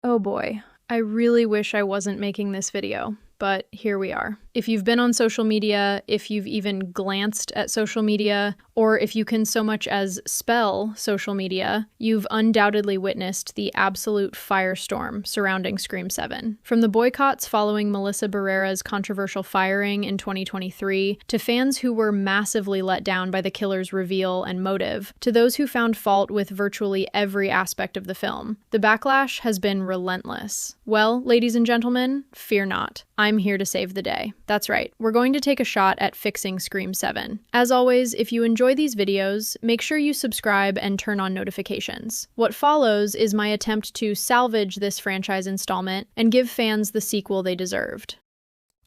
Oh boy, I really wish I wasn't making this video, but here we are. If you've been on social media, if you've even glanced at social media, or if you can so much as spell social media, you've undoubtedly witnessed the absolute firestorm surrounding Scream 7. From the boycotts following Melissa Barrera's controversial firing in 2023, to fans who were massively let down by the killer's reveal and motive, to those who found fault with virtually every aspect of the film, the backlash has been relentless. Well, ladies and gentlemen, fear not. I'm here to save the day. That's right, we're going to take a shot at fixing Scream 7. As always, if you enjoy these videos, make sure you subscribe and turn on notifications. What follows is my attempt to salvage this franchise installment and give fans the sequel they deserved.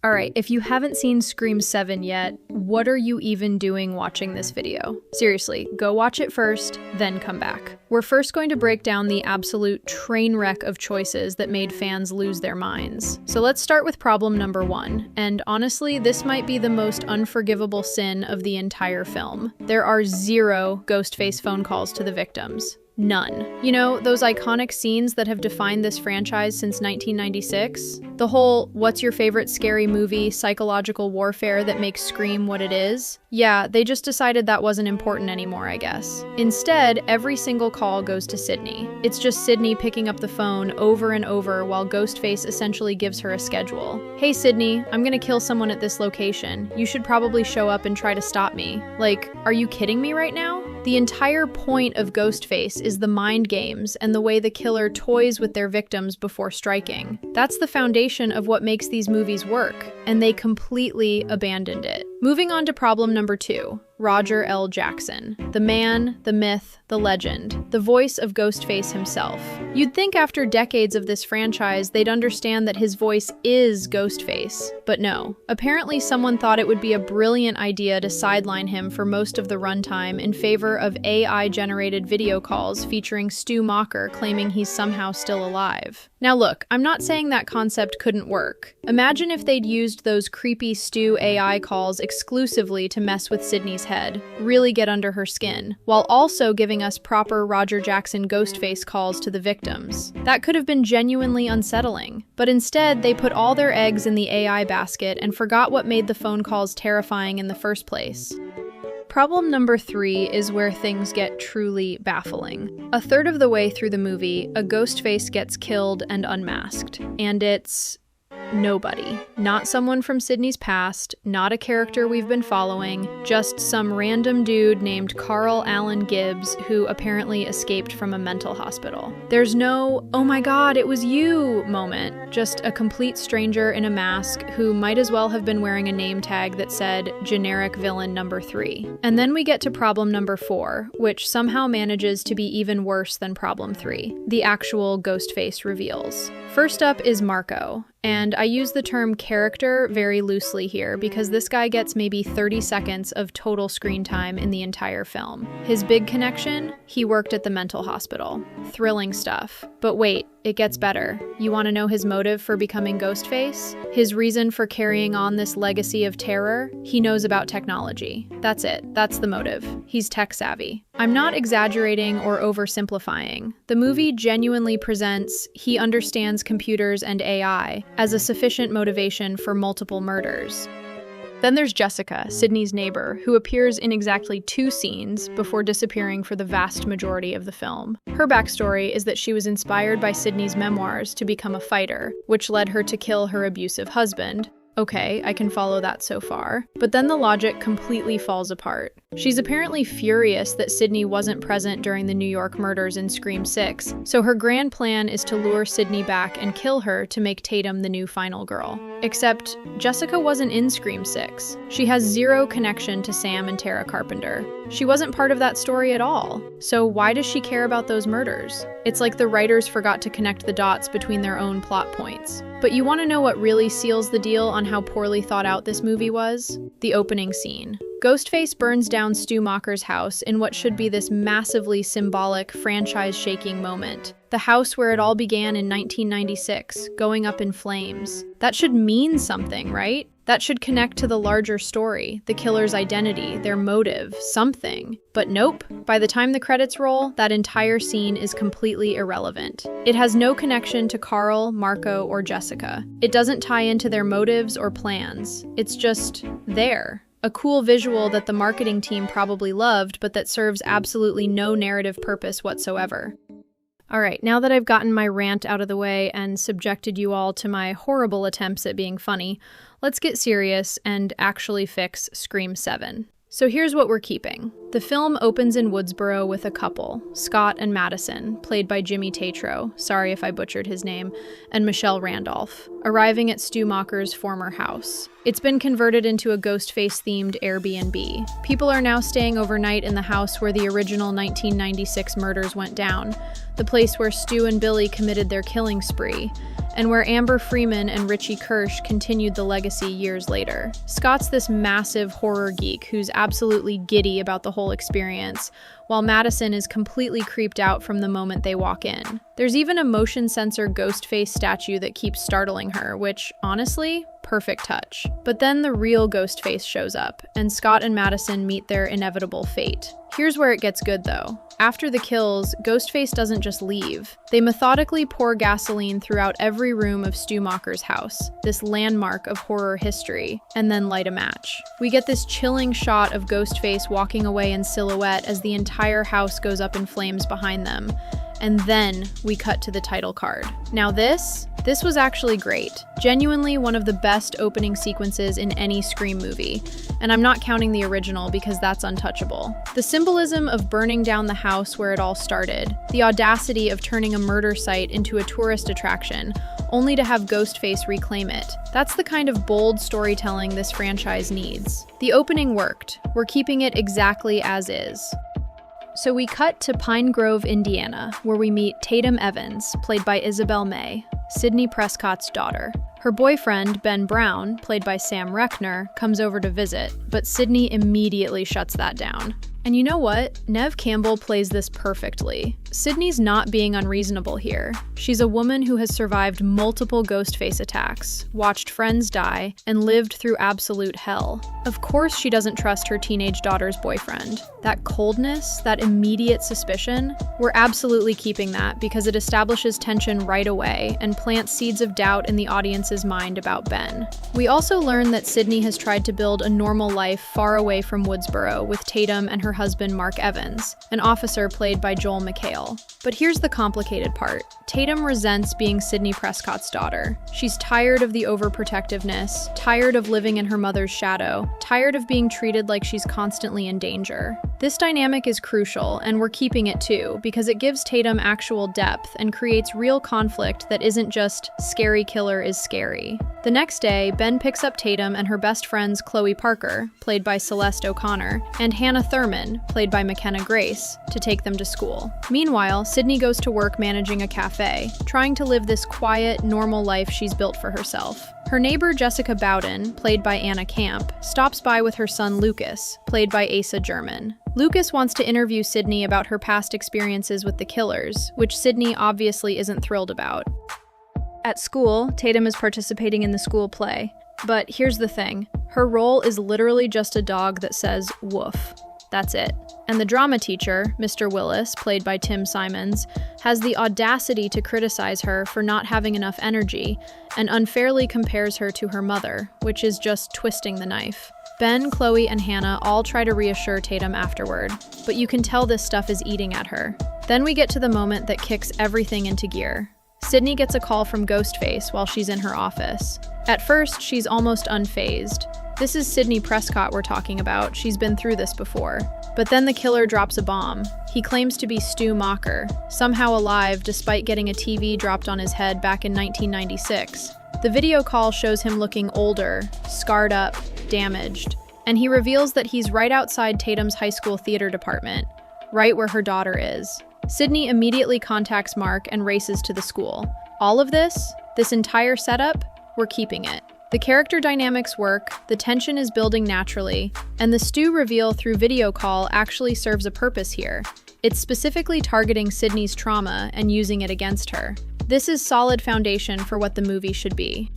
Alright, if you haven't seen Scream 7 yet, what are you even doing watching this video? Seriously, go watch it first, then come back. We're first going to break down the absolute train wreck of choices that made fans lose their minds. So let's start with problem number 1, and honestly, this might be the most unforgivable sin of the entire film. There are 0 Ghostface phone calls to the victims. None. You know, those iconic scenes that have defined this franchise since 1996? The whole "what's your favorite scary movie" psychological warfare that makes Scream what it is? Yeah, they just decided that wasn't important anymore, I guess. Instead, every single call goes to Sidney. It's just Sidney picking up the phone over and over while Ghostface essentially gives her a schedule. "Hey Sidney, I'm gonna kill someone at this location. You should probably show up and try to stop me." Like, are you kidding me right now? The entire point of Ghostface is the mind games and the way the killer toys with their victims before striking. That's the foundation of what makes these movies work, and they completely abandoned it. Moving on to problem number 2. Roger L. Jackson. The man, the myth, the legend. The voice of Ghostface himself. You'd think after decades of this franchise they'd understand that his voice is Ghostface. But no. Apparently someone thought it would be a brilliant idea to sideline him for most of the runtime in favor of AI-generated video calls featuring Stu Macher claiming he's somehow still alive. Now look, I'm not saying that concept couldn't work. Imagine if they'd used those creepy Stu AI calls exclusively to mess with Sidney's head, really get under her skin, while also giving us proper Roger Jackson Ghostface calls to the victims. That could have been genuinely unsettling, but instead they put all their eggs in the AI basket and forgot what made the phone calls terrifying in the first place. Problem number 3 is where things get truly baffling. A third of the way through the movie, a Ghostface gets killed and unmasked, and it's nobody. Not someone from Sidney's past, not a character we've been following, just some random dude named Carl Allen Gibbs who apparently escaped from a mental hospital. There's no, "oh my god, it was you" moment, just a complete stranger in a mask who might as well have been wearing a name tag that said generic villain number 3. And then we get to problem number 4, which somehow manages to be even worse than problem 3, the actual Ghostface reveals. First up is Marco. And I use the term character very loosely here because this guy gets maybe 30 seconds of total screen time in the entire film. His big connection? He worked at the mental hospital. Thrilling stuff. But wait, it gets better. You want to know his motive for becoming Ghostface? His reason for carrying on this legacy of terror? He knows about technology. That's it. That's the motive. He's tech savvy. I'm not exaggerating or oversimplifying. The movie genuinely presents he understands computers and AI as a sufficient motivation for multiple murders. Then there's Jessica, Sidney's neighbor, who appears in exactly 2 scenes before disappearing for the vast majority of the film. Her backstory is that she was inspired by Sidney's memoirs to become a fighter, which led her to kill her abusive husband. Okay, I can follow that so far. But then the logic completely falls apart. She's apparently furious that Sidney wasn't present during the New York murders in Scream 6, so her grand plan is to lure Sidney back and kill her to make Tatum the new final girl. Except, Jessica wasn't in Scream 6. She has 0 connection to Sam and Tara Carpenter. She wasn't part of that story at all. So why does she care about those murders? It's like the writers forgot to connect the dots between their own plot points. But you want to know what really seals the deal on how poorly thought out this movie was? The opening scene. Ghostface burns down Stu Macher's house in what should be this massively symbolic, franchise-shaking moment. The house where it all began in 1996, going up in flames. That should mean something, right? That should connect to the larger story, the killer's identity, their motive, something. But nope, by the time the credits roll, that entire scene is completely irrelevant. It has no connection to Carl, Marco, or Jessica. It doesn't tie into their motives or plans. It's just there. A cool visual that the marketing team probably loved, but that serves absolutely no narrative purpose whatsoever. All right, now that I've gotten my rant out of the way and subjected you all to my horrible attempts at being funny, let's get serious and actually fix Scream 7. So here's what we're keeping. The film opens in Woodsboro with a couple, Scott and Madison, played by Jimmy Tatro, sorry if I butchered his name, and Michelle Randolph, arriving at Stu Macher's former house. It's been converted into a Ghostface-themed Airbnb. People are now staying overnight in the house where the original 1996 murders went down, the place where Stu and Billy committed their killing spree, and where Amber Freeman and Richie Kirsch continued the legacy years later. Scott's this massive horror geek who's absolutely giddy about the whole experience, while Madison is completely creeped out from the moment they walk in. There's even a motion sensor Ghostface statue that keeps startling her, which, honestly, perfect touch. But then the real Ghostface shows up, and Scott and Madison meet their inevitable fate. Here's where it gets good, though. After the kills, Ghostface doesn't just leave. They methodically pour gasoline throughout every room of Stu Macher's house, this landmark of horror history, and then light a match. We get this chilling shot of Ghostface walking away in silhouette as the entire house goes up in flames behind them. And then we cut to the title card. Now this was actually great. Genuinely one of the best opening sequences in any Scream movie. And I'm not counting the original because that's untouchable. The symbolism of burning down the house where it all started, the audacity of turning a murder site into a tourist attraction, only to have Ghostface reclaim it. That's the kind of bold storytelling this franchise needs. The opening worked. We're keeping it exactly as is. So we cut to Pine Grove, Indiana, where we meet Tatum Evans, played by Isabel May, Sidney Prescott's daughter. Her boyfriend, Ben Brown, played by Sam Reckner, comes over to visit, but Sidney immediately shuts that down. And you know what? Neve Campbell plays this perfectly. Sidney's not being unreasonable here. She's a woman who has survived multiple Ghostface attacks, watched friends die, and lived through absolute hell. Of course she doesn't trust her teenage daughter's boyfriend. That coldness, that immediate suspicion, we're absolutely keeping that because it establishes tension right away and plants seeds of doubt in the audience's mind about Ben. We also learn that Sidney has tried to build a normal life far away from Woodsboro with Tatum and her husband Mark Evans, an officer played by Joel McHale. But here's the complicated part. Tatum resents being Sidney Prescott's daughter. She's tired of the overprotectiveness, tired of living in her mother's shadow, tired of being treated like she's constantly in danger. This dynamic is crucial, and we're keeping it too, because it gives Tatum actual depth and creates real conflict that isn't just scary killer is scary. The next day, Ben picks up Tatum and her best friends Chloe Parker, played by Celeste O'Connor, and Hannah Thurman, played by McKenna Grace, to take them to school. Meanwhile, Sidney goes to work managing a cafe, trying to live this quiet, normal life she's built for herself. Her neighbor Jessica Bowden, played by Anna Camp, stops by with her son Lucas, played by Asa German. Lucas wants to interview Sidney about her past experiences with the killers, which Sidney obviously isn't thrilled about. At school, Tatum is participating in the school play. But here's the thing, her role is literally just a dog that says woof. That's it. And the drama teacher, Mr. Willis, played by Tim Simons, has the audacity to criticize her for not having enough energy and unfairly compares her to her mother, which is just twisting the knife. Ben, Chloe, and Hannah all try to reassure Tatum afterward, but you can tell this stuff is eating at her. Then we get to the moment that kicks everything into gear. Sidney gets a call from Ghostface while she's in her office. At first, she's almost unfazed. This is Sidney Prescott we're talking about, she's been through this before. But then the killer drops a bomb. He claims to be Stu Macher, somehow alive despite getting a TV dropped on his head back in 1996. The video call shows him looking older, scarred up, damaged, and he reveals that he's right outside Tatum's high school theater department, right where her daughter is. Sidney immediately contacts Mark and races to the school. All of this entire setup, we're keeping it. The character dynamics work, the tension is building naturally, and the Stu reveal through video call actually serves a purpose here. It's specifically targeting Sidney's trauma and using it against her. This is solid foundation for what the movie should be.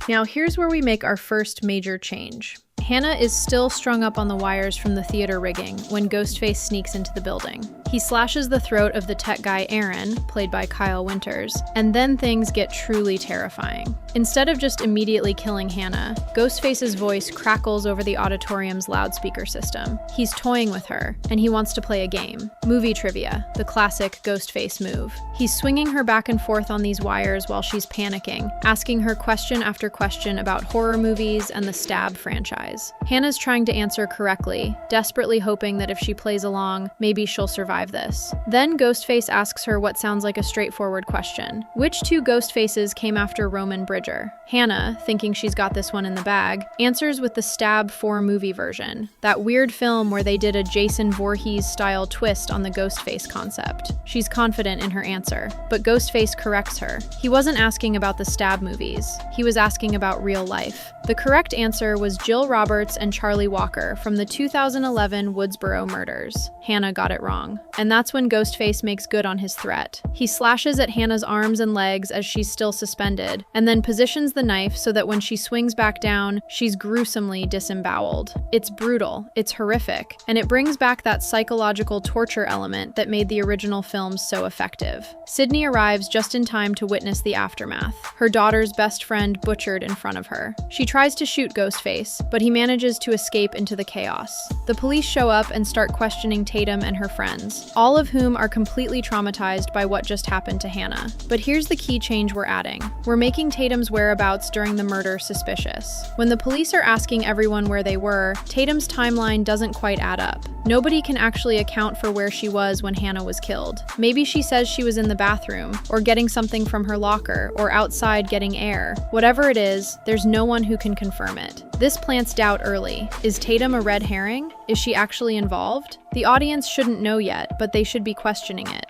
Now here's where we make our first major change. Hannah is still strung up on the wires from the theater rigging when Ghostface sneaks into the building. He slashes the throat of the tech guy Aaron, played by Kyle Winters, and then things get truly terrifying. Instead of just immediately killing Hannah, Ghostface's voice crackles over the auditorium's loudspeaker system. He's toying with her, and he wants to play a game. Movie trivia, the classic Ghostface move. He's swinging her back and forth on these wires while she's panicking, asking her question after question about horror movies and the Stab franchise. Hannah's trying to answer correctly, desperately hoping that if she plays along, maybe she'll survive this. Then Ghostface asks her what sounds like a straightforward question. Which two Ghostfaces came after Roman Bridger? Hannah, thinking she's got this one in the bag, answers with the Stab 4 movie version, that weird film where they did a Jason Voorhees-style twist on the Ghostface concept. She's confident in her answer, but Ghostface corrects her. He wasn't asking about the Stab movies, he was asking about real life. The correct answer was Jill Roberts and Charlie Walker from the 2011 Woodsboro murders. Hannah got it wrong. And that's when Ghostface makes good on his threat. He slashes at Hannah's arms and legs as she's still suspended, and then positions the knife so that when she swings back down, she's gruesomely disemboweled. It's brutal, it's horrific, and it brings back that psychological torture element that made the original films so effective. Sidney arrives just in time to witness the aftermath. Her daughter's best friend butchered in front of her. She tries to shoot Ghostface, but he manages to escape into the chaos. The police show up and start questioning Tatum and her friends, all of whom are completely traumatized by what just happened to Hannah. But here's the key change we're adding. We're making Tatum's whereabouts during the murder suspicious. When the police are asking everyone where they were, Tatum's timeline doesn't quite add up. Nobody can actually account for where she was when Hannah was killed. Maybe she says she was in the bathroom, or getting something from her locker, or outside getting air. Whatever it is, there's no one who can confirm it. This plants doubt early. Is Tatum a red herring? Is she actually involved? The audience shouldn't know yet, but they should be questioning it.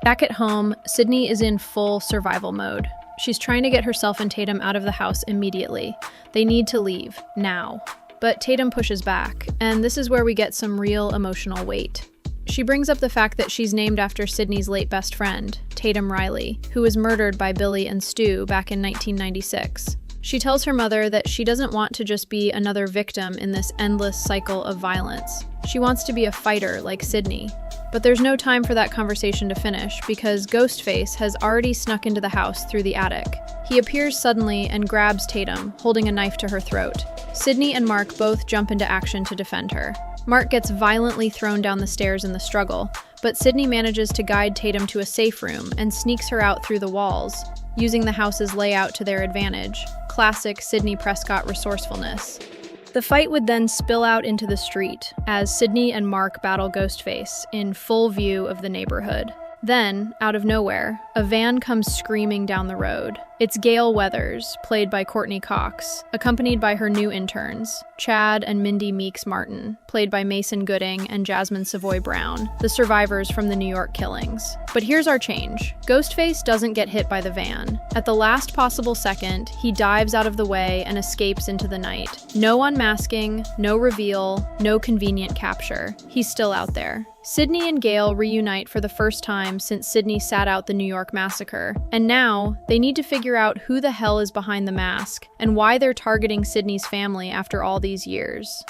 Back at home, Sidney is in full survival mode. She's trying to get herself and Tatum out of the house immediately. They need to leave, now. But Tatum pushes back, and this is where we get some real emotional weight. She brings up the fact that she's named after Sidney's late best friend, Tatum Riley, who was murdered by Billy and Stu back in 1996. She tells her mother that she doesn't want to just be another victim in this endless cycle of violence. She wants to be a fighter like Sidney. But there's no time for that conversation to finish because Ghostface has already snuck into the house through the attic. He appears suddenly and grabs Tatum, holding a knife to her throat. Sidney and Mark both jump into action to defend her. Mark gets violently thrown down the stairs in the struggle, but Sidney manages to guide Tatum to a safe room and sneaks her out through the walls, using the house's layout to their advantage. Classic Sidney Prescott resourcefulness. The fight would then spill out into the street as Sidney and Mark battle Ghostface in full view of the neighborhood. Then, out of nowhere, a van comes screaming down the road. It's Gail Weathers, played by Courtney Cox, accompanied by her new interns, Chad and Mindy Meeks Martin, played by Mason Gooding and Jasmine Savoy Brown, the survivors from the New York killings. But here's our change. Ghostface doesn't get hit by the van. At the last possible second, he dives out of the way and escapes into the night. No unmasking, no reveal, no convenient capture. He's still out there. Sidney and Gail reunite for the first time since Sidney sat out the New York massacre, and now they need to figure out who the hell is behind the mask and why they're targeting Sidney's family after all these years.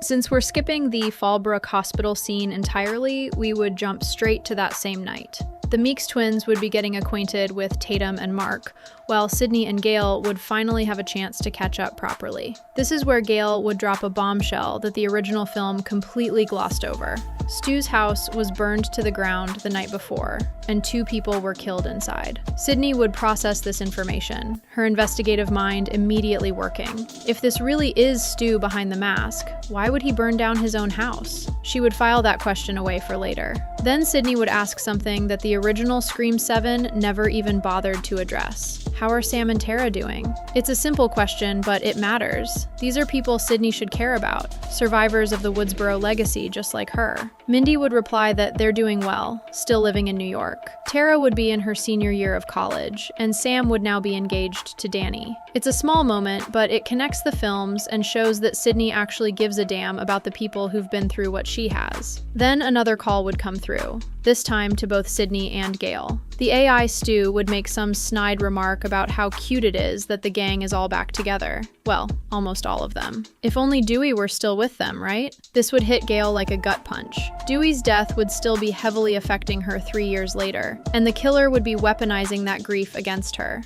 Since we're skipping the Fallbrook Hospital scene entirely, we would jump straight to that same night. The Meeks twins would be getting acquainted with Tatum and Mark, while Sidney and Gail would finally have a chance to catch up properly. This is where Gail would drop a bombshell that the original film completely glossed over. Stu's house was burned to the ground the night before, and 2 people were killed inside. Sidney would process this information, her investigative mind immediately working. If this really is Stu behind the mask, why would he burn down his own house? She would file that question away for later. Then Sidney would ask something that the original Scream 7 never even bothered to address. How are Sam and Tara doing? It's a simple question, but it matters. These are people Sidney should care about, survivors of the Woodsboro legacy just like her. Mindy would reply that they're doing well, still living in New York. Tara would be in her senior year of college, and Sam would now be engaged to Danny. It's a small moment, but it connects the films and shows that Sidney actually gives a damn about the people who've been through what she has. Then another call would come through, this time to both Sidney and Gale. The AI Stu would make some snide remark about how cute it is that the gang is all back together. Well, almost all of them. If only Dewey were still with them, right? This would hit Gale like a gut punch. Dewey's death would still be heavily affecting her 3 years later, and the killer would be weaponizing that grief against her.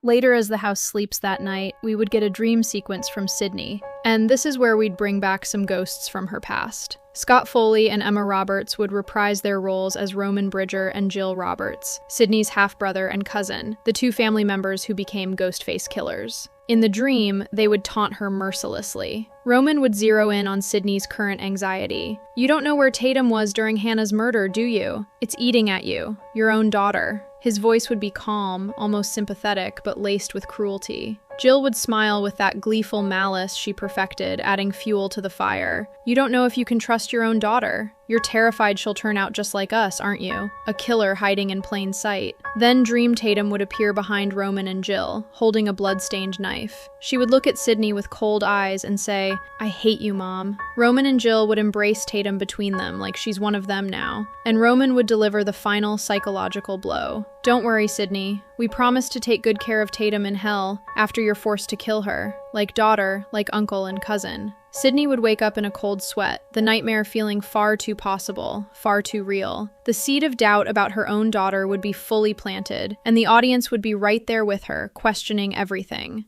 Later, as the house sleeps that night, we would get a dream sequence from Sidney, and this is where we'd bring back some ghosts from her past. Scott Foley and Emma Roberts would reprise their roles as Roman Bridger and Jill Roberts, Sidney's half-brother and cousin, the two family members who became Ghostface killers. In the dream, they would taunt her mercilessly. Roman would zero in on Sidney's current anxiety. "You don't know where Tatum was during Hannah's murder, do you? It's eating at you. Your own daughter." His voice would be calm, almost sympathetic, but laced with cruelty. Jill would smile with that gleeful malice she perfected, adding fuel to the fire. "You don't know if you can trust your own daughter. You're terrified she'll turn out just like us, aren't you? A killer hiding in plain sight." Then Dream Tatum would appear behind Roman and Jill, holding a blood-stained knife. She would look at Sidney with cold eyes and say, "I hate you, Mom." Roman and Jill would embrace Tatum between them like she's one of them now, and Roman would deliver the final psychological blow. "Don't worry, Sidney. We promise to take good care of Tatum in hell after you're forced to kill her, like daughter, like uncle and cousin." Sidney would wake up in a cold sweat, the nightmare feeling far too possible, far too real. The seed of doubt about her own daughter would be fully planted, and the audience would be right there with her, questioning everything.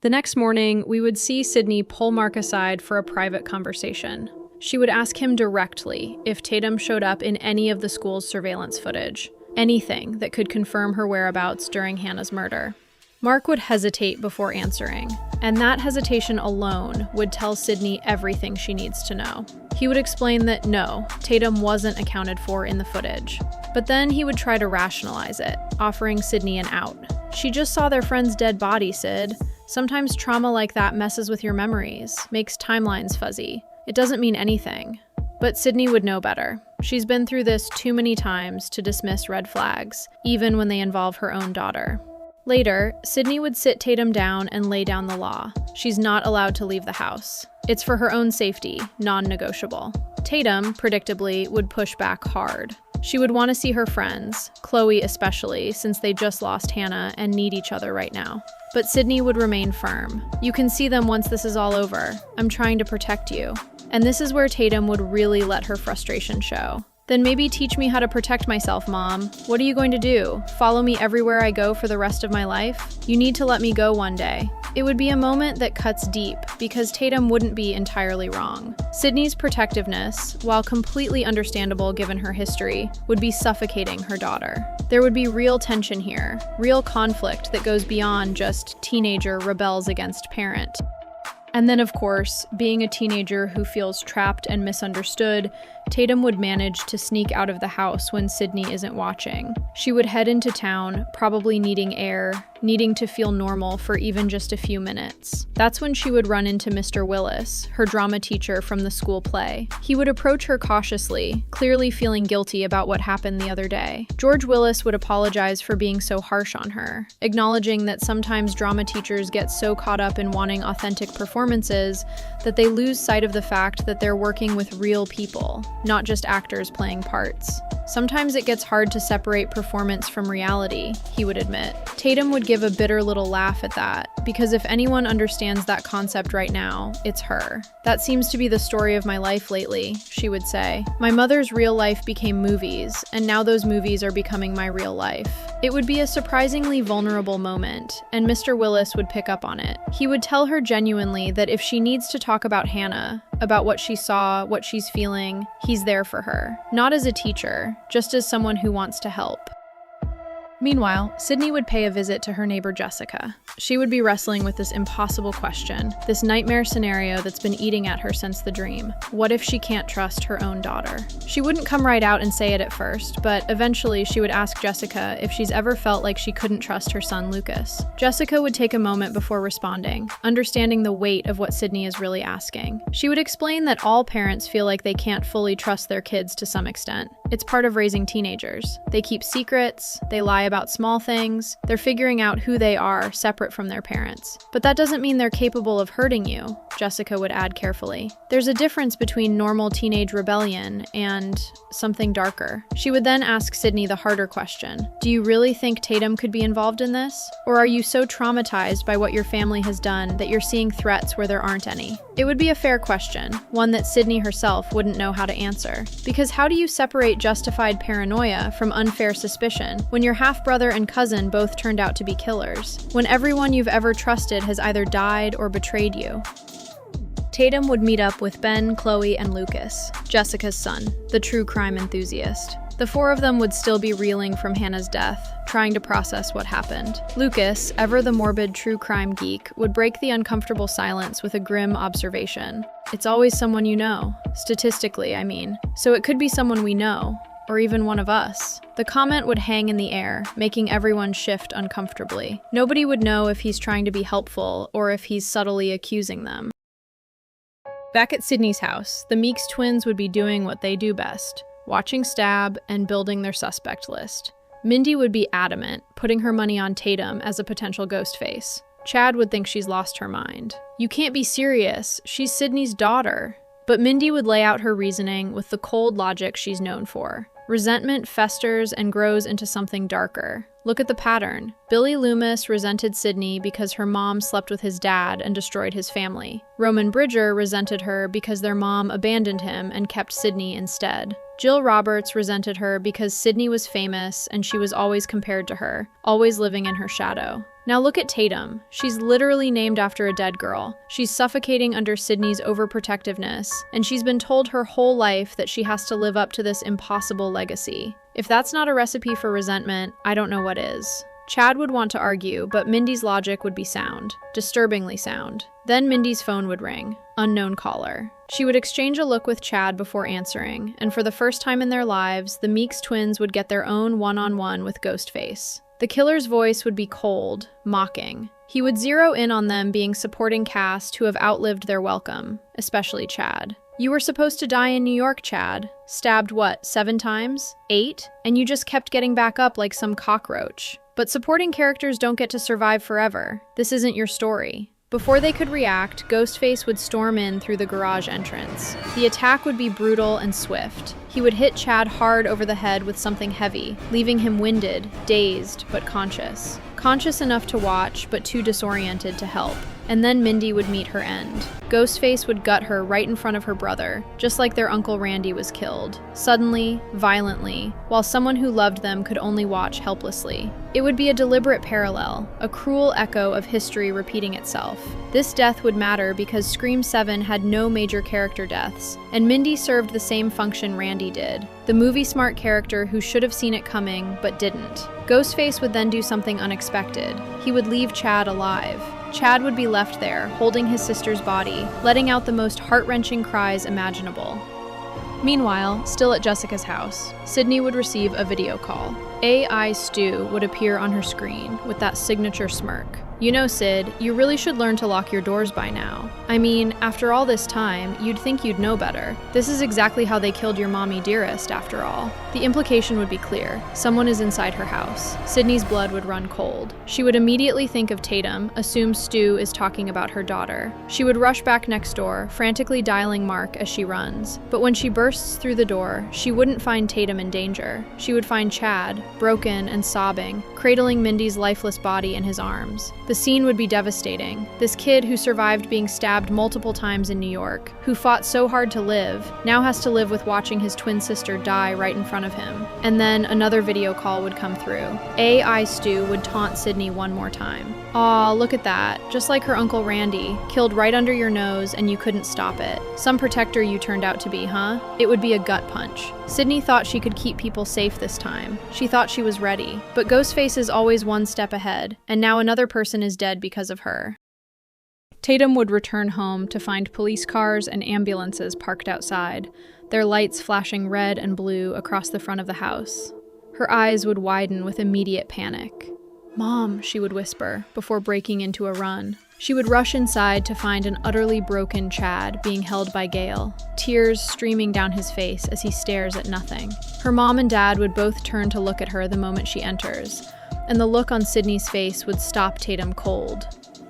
The next morning, we would see Sidney pull Mark aside for a private conversation. She would ask him directly if Tatum showed up in any of the school's surveillance footage, anything that could confirm her whereabouts during Hannah's murder. Mark would hesitate before answering, and that hesitation alone would tell Sidney everything she needs to know. He would explain that no, Tatum wasn't accounted for in the footage. But then he would try to rationalize it, offering Sidney an out. "She just saw their friend's dead body, Sid. Sometimes trauma like that messes with your memories, makes timelines fuzzy. It doesn't mean anything." But Sidney would know better. She's been through this too many times to dismiss red flags, even when they involve her own daughter. Later, Sidney would sit Tatum down and lay down the law. She's not allowed to leave the house. It's for her own safety, non-negotiable. Tatum, predictably, would push back hard. She would want to see her friends, Chloe especially, since they just lost Hannah and need each other right now. But Sidney would remain firm. "You can see them once this is all over. I'm trying to protect you." And this is where Tatum would really let her frustration show. "Then maybe teach me how to protect myself, Mom. What are you going to do? Follow me everywhere I go for the rest of my life? You need to let me go one day." It would be a moment that cuts deep, because Tatum wouldn't be entirely wrong. Sidney's protectiveness, while completely understandable given her history, would be suffocating her daughter. There would be real tension here, real conflict that goes beyond just teenager rebels against parent. And then, of course, being a teenager who feels trapped and misunderstood, Tatum would manage to sneak out of the house when Sidney isn't watching. She would head into town, probably needing air, needing to feel normal for even just a few minutes. That's when she would run into Mr. Willis, her drama teacher from the school play. He would approach her cautiously, clearly feeling guilty about what happened the other day. George Willis would apologize for being so harsh on her, acknowledging that sometimes drama teachers get so caught up in wanting authentic performances that they lose sight of the fact that they're working with real people, not just actors playing parts. "Sometimes it gets hard to separate performance from reality," he would admit. Tatum would give a bitter little laugh at that, because if anyone understands that concept right now, it's her. "That seems to be the story of my life lately," she would say. "My mother's real life became movies, and now those movies are becoming my real life." It would be a surprisingly vulnerable moment, and Mr. Willis would pick up on it. He would tell her genuinely that if she needs to talk about Hannah, about what she saw, what she's feeling, he's there for her. Not as a teacher, just as someone who wants to help. Meanwhile, Sidney would pay a visit to her neighbor Jessica. She would be wrestling with this impossible question, this nightmare scenario that's been eating at her since the dream. What if she can't trust her own daughter? She wouldn't come right out and say it at first, but eventually she would ask Jessica if she's ever felt like she couldn't trust her son Lucas. Jessica would take a moment before responding, understanding the weight of what Sidney is really asking. She would explain that all parents feel like they can't fully trust their kids to some extent. It's part of raising teenagers. They keep secrets, they lie about small things, they're figuring out who they are separate from their parents. But that doesn't mean they're capable of hurting you, Jessica would add carefully. There's a difference between normal teenage rebellion and something darker. She would then ask Sidney the harder question. Do you really think Tatum could be involved in this? Or are you so traumatized by what your family has done that you're seeing threats where there aren't any? It would be a fair question, one that Sidney herself wouldn't know how to answer. Because how do you separate justified paranoia from unfair suspicion when your half-brother and cousin both turned out to be killers? When everyone you've ever trusted has either died or betrayed you? Tatum would meet up with Ben, Chloe, and Lucas, Jessica's son, the true crime enthusiast. The four of them would still be reeling from Hannah's death, trying to process what happened. Lucas, ever the morbid true crime geek, would break the uncomfortable silence with a grim observation. It's always someone you know. Statistically, I mean. So it could be someone we know, or even one of us. The comment would hang in the air, making everyone shift uncomfortably. Nobody would know if he's trying to be helpful or if he's subtly accusing them. Back at Sidney's house, the Meeks twins would be doing what they do best, watching Stab and building their suspect list. Mindy would be adamant, putting her money on Tatum as a potential ghost face. Chad would think she's lost her mind. You can't be serious, she's Sidney's daughter. But Mindy would lay out her reasoning with the cold logic she's known for. Resentment festers and grows into something darker. Look at the pattern. Billy Loomis resented Sidney because her mom slept with his dad and destroyed his family. Roman Bridger resented her because their mom abandoned him and kept Sidney instead. Jill Roberts resented her because Sidney was famous and she was always compared to her, always living in her shadow. Now look at Tatum. She's literally named after a dead girl. She's suffocating under Sidney's overprotectiveness, and she's been told her whole life that she has to live up to this impossible legacy. If that's not a recipe for resentment, I don't know what is. Chad would want to argue, but Mindy's logic would be sound, disturbingly sound. Then Mindy's phone would ring. Unknown caller. She would exchange a look with Chad before answering, and for the first time in their lives, the Meeks twins would get their own one-on-one with Ghostface. The killer's voice would be cold, mocking. He would zero in on them being supporting cast who have outlived their welcome, especially Chad. You were supposed to die in New York, Chad. Stabbed what, 7 times? 8? And you just kept getting back up like some cockroach. But supporting characters don't get to survive forever. This isn't your story. Before they could react, Ghostface would storm in through the garage entrance. The attack would be brutal and swift. He would hit Chad hard over the head with something heavy, leaving him winded, dazed, but conscious. Conscious enough to watch, but too disoriented to help. And then Mindy would meet her end. Ghostface would gut her right in front of her brother, just like their Uncle Randy was killed. Suddenly, violently, while someone who loved them could only watch helplessly. It would be a deliberate parallel, a cruel echo of history repeating itself. This death would matter because Scream 7 had no major character deaths, and Mindy served the same function Randy did. The movie-smart character who should have seen it coming, but didn't. Ghostface would then do something unexpected. He would leave Chad alive. Chad would be left there, holding his sister's body, letting out the most heart-wrenching cries imaginable. Meanwhile, still at Jessica's house, Sidney would receive a video call. AI Stu would appear on her screen with that signature smirk. You know, Sid, you really should learn to lock your doors by now. I mean, after all this time, you'd think you'd know better. This is exactly how they killed your mommy dearest, after all. The implication would be clear. Someone is inside her house. Sidney's blood would run cold. She would immediately think of Tatum, assume Stu is talking about her daughter. She would rush back next door, frantically dialing Mark as she runs. But when she bursts through the door, she wouldn't find Tatum in danger. She would find Chad, broken and sobbing, cradling Mindy's lifeless body in his arms. The scene would be devastating. This kid who survived being stabbed multiple times in New York, who fought so hard to live, now has to live with watching his twin sister die right in front of him. And then another video call would come through. AI Stu would taunt Sidney one more time. Aw, look at that. Just like her Uncle Randy, killed right under your nose and you couldn't stop it. Some protector you turned out to be, huh? It would be a gut punch. Sidney thought she could keep people safe this time. She thought she was ready. But Ghostface Lucas is always one step ahead, and now another person is dead because of her. Tatum would return home to find police cars and ambulances parked outside, their lights flashing red and blue across the front of the house. Her eyes would widen with immediate panic. "Mom," she would whisper, before breaking into a run. She would rush inside to find an utterly broken Chad being held by Gale, tears streaming down his face as he stares at nothing. Her mom and dad would both turn to look at her the moment she enters, and the look on Sidney's face would stop Tatum cold.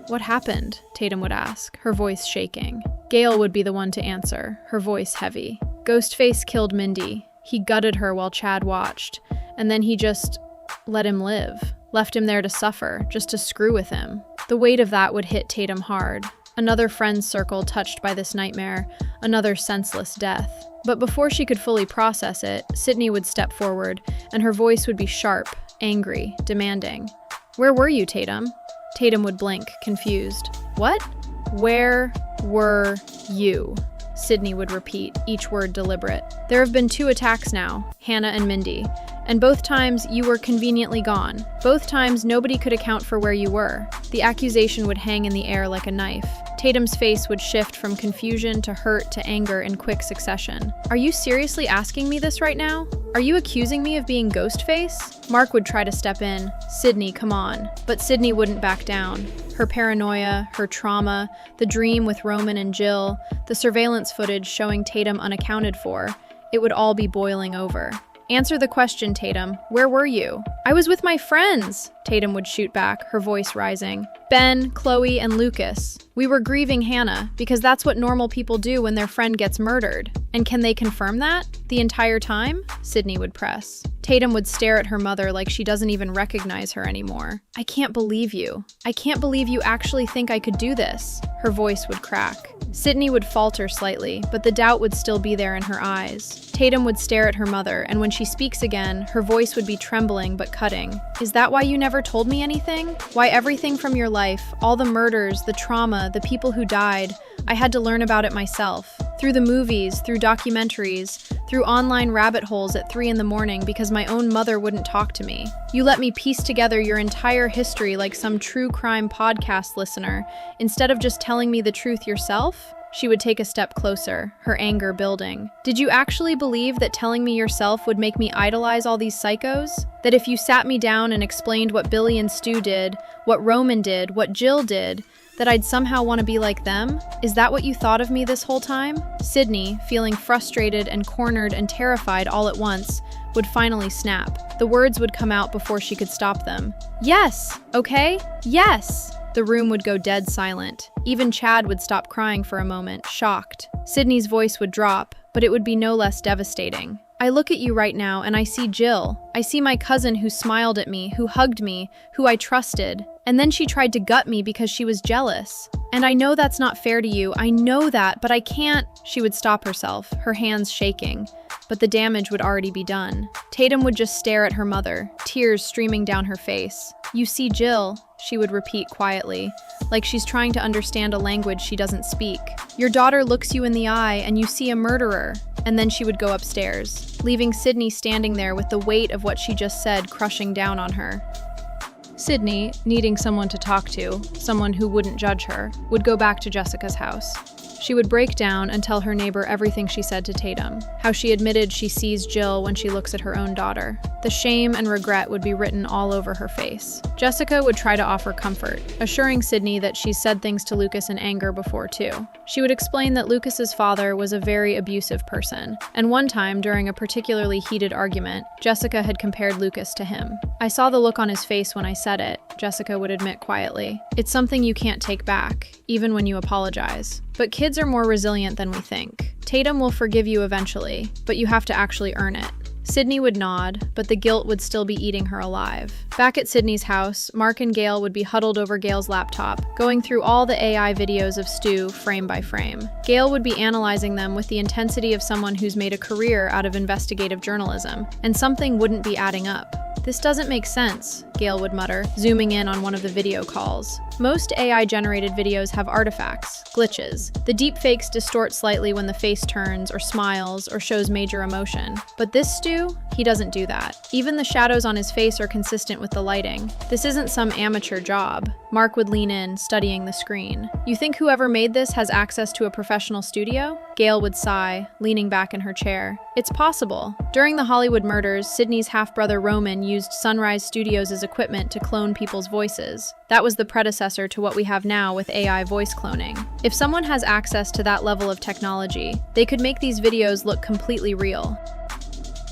"What happened?" Tatum would ask, her voice shaking. Gale would be the one to answer, her voice heavy. "Ghostface killed Mindy. He gutted her while Chad watched, and then he just let him live. Left him there to suffer, just to screw with him." The weight of that would hit Tatum hard. Another friend's circle touched by this nightmare, another senseless death. But before she could fully process it, Sidney would step forward, and her voice would be sharp, angry, demanding. "Where were you, Tatum?" Tatum would blink, confused. "What?" "Where were you?" Sidney would repeat, each word deliberate. "There have been 2 attacks now, Hannah and Mindy, and both times you were conveniently gone. Both times nobody could account for where you were." The accusation would hang in the air like a knife. Tatum's face would shift from confusion to hurt to anger in quick succession. "Are you seriously asking me this right now? Are you accusing me of being Ghostface?" Mark would try to step in. "Sidney, come on." But Sidney wouldn't back down. Her paranoia, her trauma, the dream with Roman and Jill, the surveillance footage showing Tatum unaccounted for, it would all be boiling over. "Answer the question, Tatum. Where were you?" "I was with my friends," Tatum would shoot back, her voice rising. "Ben, Chloe, and Lucas. We were grieving Hannah, because that's what normal people do when their friend gets murdered. And can they confirm that? The entire time?" Sidney would press. Tatum would stare at her mother like she doesn't even recognize her anymore. "I can't believe you. I can't believe you actually think I could do this." Her voice would crack. Sidney would falter slightly, but the doubt would still be there in her eyes. Tatum would stare at her mother, and when she speaks again, her voice would be trembling but cutting. "Is that why you never told me anything? Why everything from your life, all the murders, the trauma, the people who died, I had to learn about it myself? Through the movies, through documentaries, through online rabbit holes at 3 in the morning because my own mother wouldn't talk to me. You let me piece together your entire history like some true crime podcast listener, instead of just telling me the truth yourself?" She would take a step closer, her anger building. "Did you actually believe that telling me yourself would make me idolize all these psychos? That if you sat me down and explained what Billy and Stu did, what Roman did, what Jill did, that I'd somehow want to be like them? Is that what you thought of me this whole time?" Sidney, feeling frustrated and cornered and terrified all at once, would finally snap. The words would come out before she could stop them. "Yes, okay? Yes!" The room would go dead silent. Even Chad would stop crying for a moment, shocked. Sidney's voice would drop, but it would be no less devastating. "I look at you right now and I see Jill. I see my cousin who smiled at me, who hugged me, who I trusted. And then she tried to gut me because she was jealous. And I know that's not fair to you, I know that, but I can't." She would stop herself, her hands shaking. But the damage would already be done. Tatum would just stare at her mother, tears streaming down her face. "You see Jill," she would repeat quietly, like she's trying to understand a language she doesn't speak. "Your daughter looks you in the eye and you see a murderer." And then she would go upstairs, leaving Sidney standing there with the weight of what she just said crushing down on her. Sidney, needing someone to talk to, someone who wouldn't judge her, would go back to Jessica's house. She would break down and tell her neighbor everything she said to Tatum, how she admitted she sees Jill when she looks at her own daughter. The shame and regret would be written all over her face. Jessica would try to offer comfort, assuring Sidney that she's said things to Lucas in anger before too. She would explain that Lucas's father was a very abusive person, and one time during a particularly heated argument, Jessica had compared Lucas to him. "I saw the look on his face when I said it," Jessica would admit quietly. "It's something you can't take back, even when you apologize. But kids are more resilient than we think. Tatum will forgive you eventually, but you have to actually earn it." Sidney would nod, but the guilt would still be eating her alive. Back at Sidney's house, Mark and Gale would be huddled over Gale's laptop, going through all the AI videos of Stu frame by frame. Gale would be analyzing them with the intensity of someone who's made a career out of investigative journalism, and something wouldn't be adding up. "This doesn't make sense," Gale would mutter, zooming in on one of the video calls. Most AI-generated videos have artifacts, glitches. The deepfakes distort slightly when the face turns or smiles or shows major emotion. But this Stu, he doesn't do that. Even the shadows on his face are consistent with the lighting. This isn't some amateur job. Mark would lean in, studying the screen. You think whoever made this has access to a professional studio? Gail would sigh, leaning back in her chair. It's possible. During the Hollywood murders, Sidney's half-brother Roman used Sunrise Studios' equipment to clone people's voices. That was the predecessor to what we have now with AI voice cloning. If someone has access to that level of technology, they could make these videos look completely real.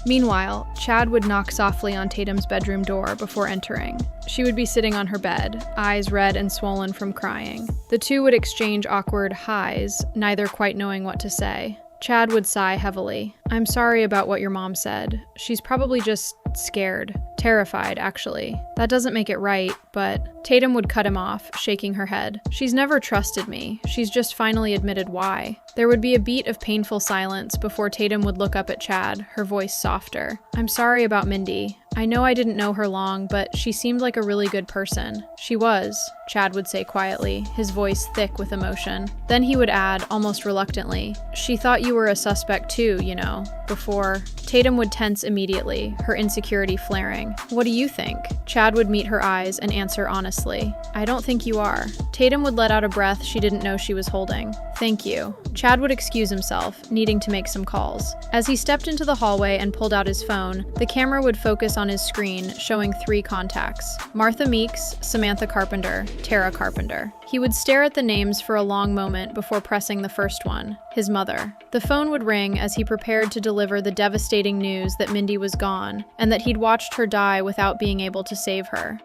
Meanwhile, Chad would knock softly on Tatum's bedroom door before entering. She would be sitting on her bed, eyes red and swollen from crying. The two would exchange awkward highs, neither quite knowing what to say. Chad would sigh heavily. I'm sorry about what your mom said. She's probably just scared. Terrified, actually. That doesn't make it right, but Tatum would cut him off, shaking her head. She's never trusted me. She's just finally admitted why. There would be a beat of painful silence before Tatum would look up at Chad, her voice softer. I'm sorry about Mindy. I know I didn't know her long, but she seemed like a really good person. She was, Chad would say quietly, his voice thick with emotion. Then he would add, almost reluctantly, she thought you were a suspect too, you know, before. Tatum would tense immediately, her insecurity flaring. What do you think? Chad would meet her eyes and answer honestly. I don't think you are. Tatum would let out a breath she didn't know she was holding. Thank you. Chad would excuse himself, needing to make some calls. As he stepped into the hallway and pulled out his phone, the camera would focus on his screen, showing 3 contacts: Martha Meeks, Samantha Carpenter, Tara Carpenter. He would stare at the names for a long moment before pressing the first one, his mother. The phone would ring as he prepared to deliver the devastating news that Mindy was gone, and that he'd watched her die without being able to save her.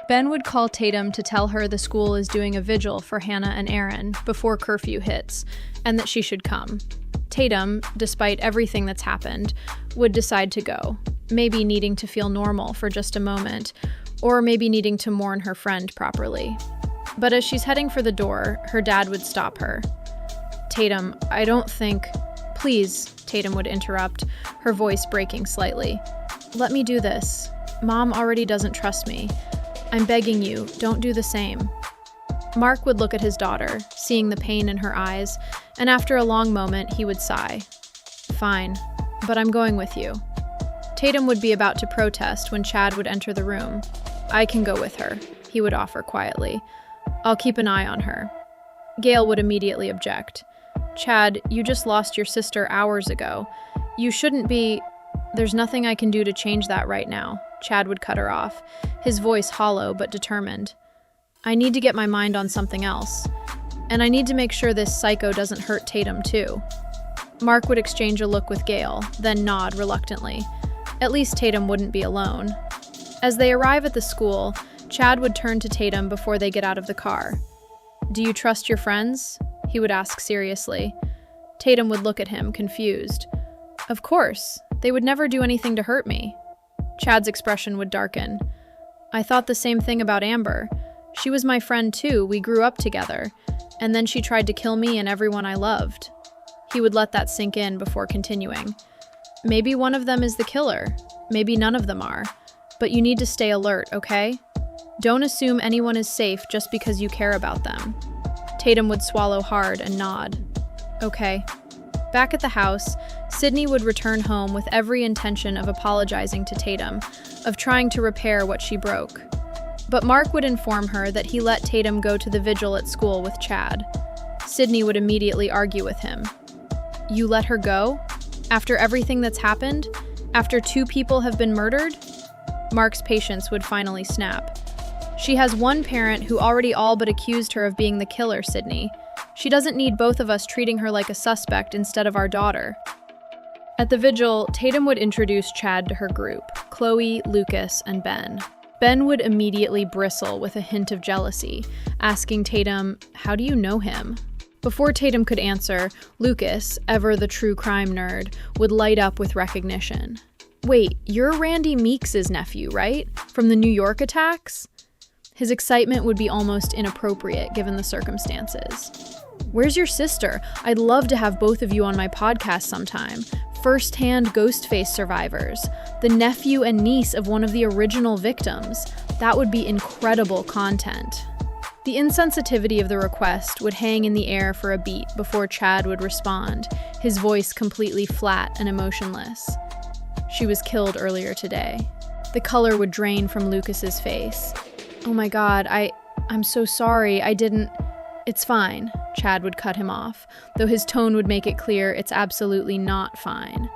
Ben would call Tatum to tell her the school is doing a vigil for Hannah and Aaron before curfew hits, and that she should come. Tatum, despite everything that's happened, would decide to go, maybe needing to feel normal for just a moment, or maybe needing to mourn her friend properly. But as she's heading for the door, her dad would stop her. Tatum, I don't think... Please, Tatum would interrupt, her voice breaking slightly. Let me do this. Mom already doesn't trust me. I'm begging you, don't do the same. Mark would look at his daughter, seeing the pain in her eyes, and after a long moment, he would sigh. Fine, but I'm going with you. Tatum would be about to protest when Chad would enter the room. I can go with her, he would offer quietly. I'll keep an eye on her. Gail would immediately object. Chad, you just lost your sister hours ago. You shouldn't be... There's nothing I can do to change that right now. Chad would cut her off, his voice hollow but determined. I need to get my mind on something else. And I need to make sure this psycho doesn't hurt Tatum too. Mark would exchange a look with Gail, then nod reluctantly. At least Tatum wouldn't be alone. As they arrive at the school, Chad would turn to Tatum before they get out of the car. Do you trust your friends? He would ask seriously. Tatum would look at him, confused. Of course. They would never do anything to hurt me. Chad's expression would darken. I thought the same thing about Amber. She was my friend too, we grew up together. And then she tried to kill me and everyone I loved. He would let that sink in before continuing. Maybe one of them is the killer. Maybe none of them are. But you need to stay alert, okay? Don't assume anyone is safe just because you care about them. Tatum would swallow hard and nod. Okay. Back at the house, Sidney would return home with every intention of apologizing to Tatum, of trying to repair what she broke. But Mark would inform her that he let Tatum go to the vigil at school with Chad. Sidney would immediately argue with him. You let her go? After everything that's happened? After 2 people have been murdered? Mark's patience would finally snap. She has one parent who already all but accused her of being the killer, Sidney. She doesn't need both of us treating her like a suspect instead of our daughter. At the vigil, Tatum would introduce Chad to her group, Chloe, Lucas, and Ben. Ben would immediately bristle with a hint of jealousy, asking Tatum, how do you know him? Before Tatum could answer, Lucas, ever the true crime nerd, would light up with recognition. Wait, you're Randy Meeks' nephew, right? From the New York attacks? His excitement would be almost inappropriate given the circumstances. Where's your sister? I'd love to have both of you on my podcast sometime. First-hand Ghostface survivors, the nephew and niece of one of the original victims. That would be incredible content. The insensitivity of the request would hang in the air for a beat before Chad would respond, his voice completely flat and emotionless. She was killed earlier today. The color would drain from Lucas's face. Oh my God, I'm so sorry, I didn't... It's fine, Chad would cut him off, though his tone would make it clear it's absolutely not fine.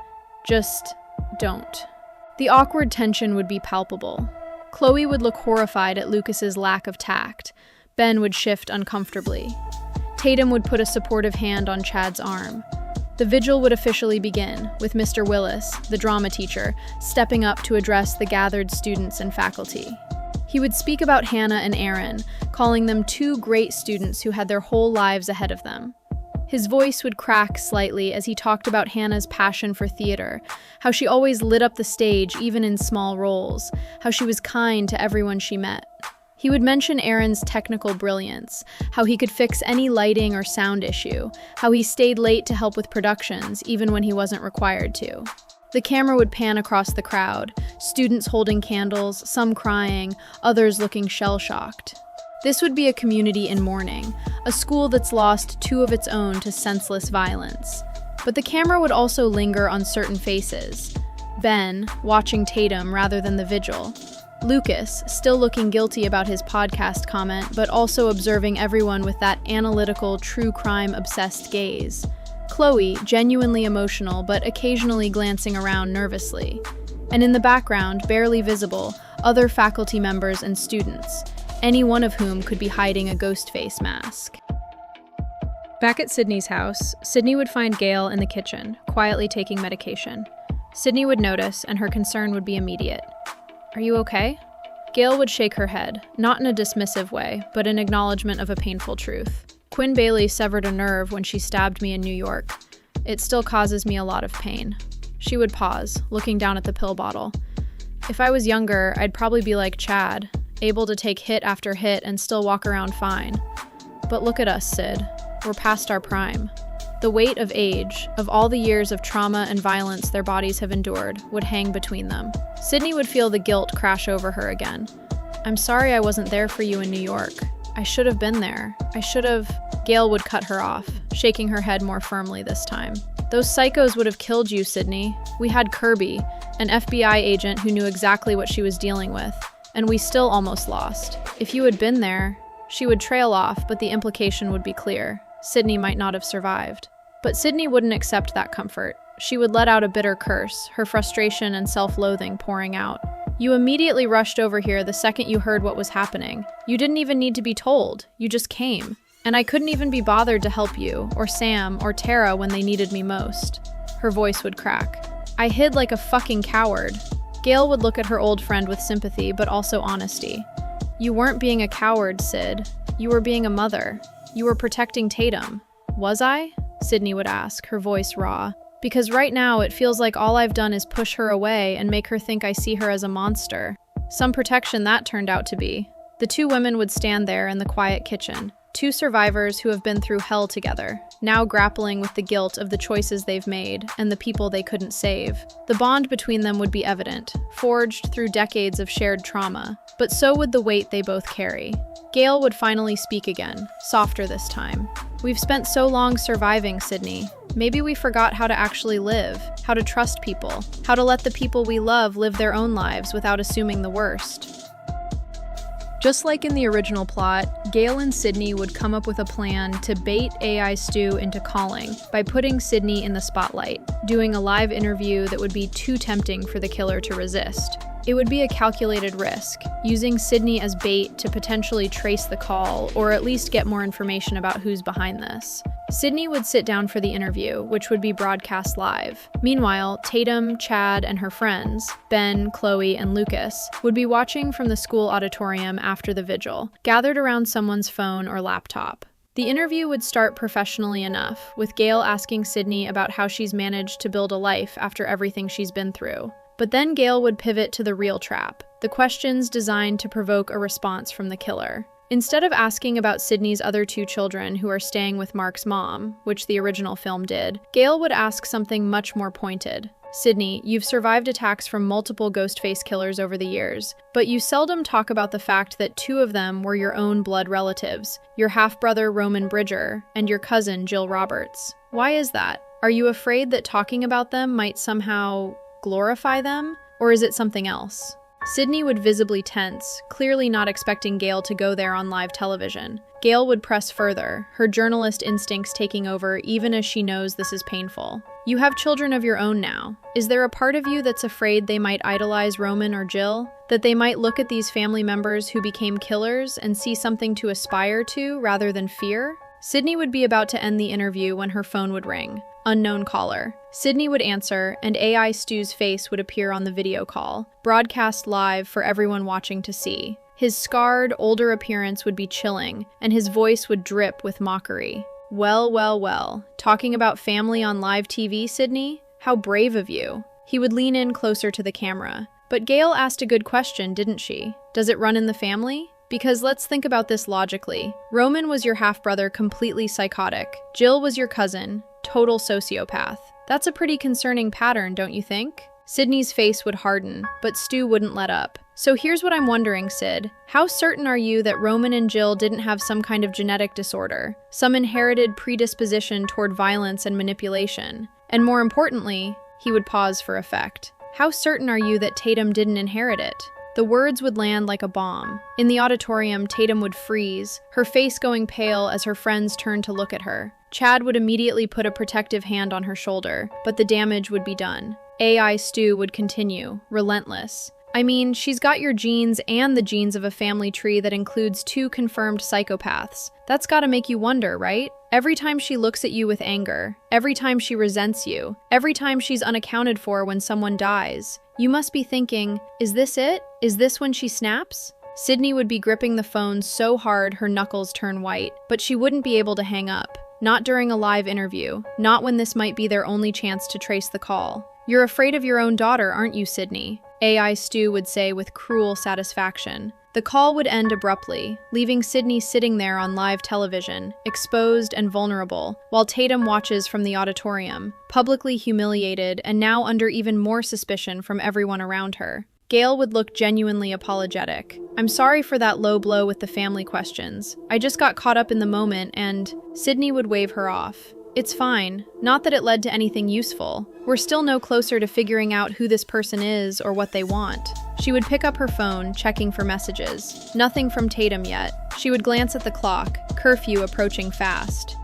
Just don't. The awkward tension would be palpable. Chloe would look horrified at Lucas's lack of tact. Ben would shift uncomfortably. Tatum would put a supportive hand on Chad's arm. The vigil would officially begin, with Mr. Willis, the drama teacher, stepping up to address the gathered students and faculty. He would speak about Hannah and Aaron, calling them two great students who had their whole lives ahead of them. His voice would crack slightly as he talked about Hannah's passion for theater, how she always lit up the stage even in small roles, how she was kind to everyone she met. He would mention Aaron's technical brilliance, how he could fix any lighting or sound issue, how he stayed late to help with productions even when he wasn't required to. The camera would pan across the crowd, students holding candles, some crying, others looking shell-shocked. This would be a community in mourning, a school that's lost two of its own to senseless violence. But the camera would also linger on certain faces. Ben, watching Tatum rather than the vigil. Lucas, still looking guilty about his podcast comment, but also observing everyone with that analytical, true crime-obsessed gaze. Chloe, genuinely emotional, but occasionally glancing around nervously. And in the background, barely visible, other faculty members and students, any one of whom could be hiding a ghost face mask. Back at Sidney's house, Sidney would find Gail in the kitchen, quietly taking medication. Sidney would notice, and her concern would be immediate. "Are you okay?" Gail would shake her head, not in a dismissive way, but in acknowledgement of a painful truth. "Quinn Bailey severed a nerve when she stabbed me in New York. It still causes me a lot of pain." She would pause, looking down at the pill bottle. "If I was younger, I'd probably be like Chad, able to take hit after hit and still walk around fine. But look at us, Sid. We're past our prime." The weight of age, of all the years of trauma and violence their bodies have endured, would hang between them. Sidney would feel the guilt crash over her again. "I'm sorry I wasn't there for you in New York. I should have been there. I should have..." Gail would cut her off, shaking her head more firmly this time. "Those psychos would have killed you, Sidney. We had Kirby, an FBI agent who knew exactly what she was dealing with, and we still almost lost. If you had been there..." She would trail off, but the implication would be clear. Sidney might not have survived. But Sidney wouldn't accept that comfort. She would let out a bitter curse, her frustration and self-loathing pouring out. "You immediately rushed over here the second you heard what was happening. You didn't even need to be told. You just came. And I couldn't even be bothered to help you, or Sam, or Tara when they needed me most." Her voice would crack. "I hid like a fucking coward." Gail would look at her old friend with sympathy, but also honesty. "You weren't being a coward, Sid. You were being a mother. You were protecting Tatum." "Was I?" Sidney would ask, her voice raw. "Because right now it feels like all I've done is push her away and make her think I see her as a monster." Some protection that turned out to be. The two women would stand there in the quiet kitchen. Two survivors who have been through hell together, now grappling with the guilt of the choices they've made and the people they couldn't save. The bond between them would be evident, forged through decades of shared trauma, but so would the weight they both carry. Gail would finally speak again, softer this time. "We've spent so long surviving, Sidney. Maybe we forgot how to actually live, how to trust people, how to let the people we love live their own lives without assuming the worst." Just like in the original plot, Gail and Sidney would come up with a plan to bait AI Stu into calling by putting Sidney in the spotlight, doing a live interview that would be too tempting for the killer to resist. It would be a calculated risk, using Sidney as bait to potentially trace the call or at least get more information about who's behind this. Sidney would sit down for the interview, which would be broadcast live. Meanwhile, Tatum, Chad, and her friends, Ben, Chloe, and Lucas, would be watching from the school auditorium after the vigil, gathered around someone's phone or laptop. The interview would start professionally enough, with Gail asking Sidney about how she's managed to build a life after everything she's been through. But then Gail would pivot to the real trap, the questions designed to provoke a response from the killer. Instead of asking about Sidney's other two children who are staying with Mark's mom, which the original film did, Gail would ask something much more pointed. Sidney, you've survived attacks from multiple Ghostface killers over the years, but you seldom talk about the fact that 2 of them were your own blood relatives, your half-brother Roman Bridger and your cousin Jill Roberts. Why is that? Are you afraid that talking about them might somehow glorify them? Or is it something else? Sidney would visibly tense, clearly not expecting Gail to go there on live television. Gail would press further, her journalist instincts taking over even as she knows this is painful. You have children of your own now. Is there a part of you that's afraid they might idolize Roman or Jill? That they might look at these family members who became killers and see something to aspire to rather than fear? Sidney would be about to end the interview when her phone would ring. Unknown caller. Sidney would answer, and AI Stu's face would appear on the video call, broadcast live for everyone watching to see. His scarred, older appearance would be chilling, and his voice would drip with mockery. Well, well, well. Talking about family on live TV, Sidney? How brave of you. He would lean in closer to the camera. But Gail asked a good question, didn't she? Does it run in the family? Because let's think about this logically. Roman was your half-brother, completely psychotic. Jill was your cousin, total sociopath. That's a pretty concerning pattern, don't you think? Sidney's face would harden, but Stu wouldn't let up. So here's what I'm wondering, Sid. How certain are you that Roman and Jill didn't have some kind of genetic disorder, some inherited predisposition toward violence and manipulation? And more importantly, he would pause for effect. How certain are you that Tatum didn't inherit it? The words would land like a bomb. In the auditorium, Tatum would freeze, her face going pale as her friends turned to look at her. Chad would immediately put a protective hand on her shoulder, but the damage would be done. AI Stu would continue, relentless. I mean, she's got your genes and the genes of a family tree that includes 2 confirmed psychopaths. That's gotta make you wonder, right? Every time she looks at you with anger, every time she resents you, every time she's unaccounted for when someone dies, you must be thinking, is this it? Is this when she snaps? Sidney would be gripping the phone so hard her knuckles turn white, but she wouldn't be able to hang up. Not during a live interview, not when this might be their only chance to trace the call. You're afraid of your own daughter, aren't you, Sidney? AI Stu would say with cruel satisfaction. The call would end abruptly, leaving Sidney sitting there on live television, exposed and vulnerable, while Tatum watches from the auditorium, publicly humiliated and now under even more suspicion from everyone around her. Gail would look genuinely apologetic. I'm sorry for that low blow with the family questions. I just got caught up in the moment and… Sidney would wave her off. It's fine. Not that it led to anything useful. We're still no closer to figuring out who this person is or what they want. She would pick up her phone, checking for messages. Nothing from Tatum yet. She would glance at the clock, curfew approaching fast.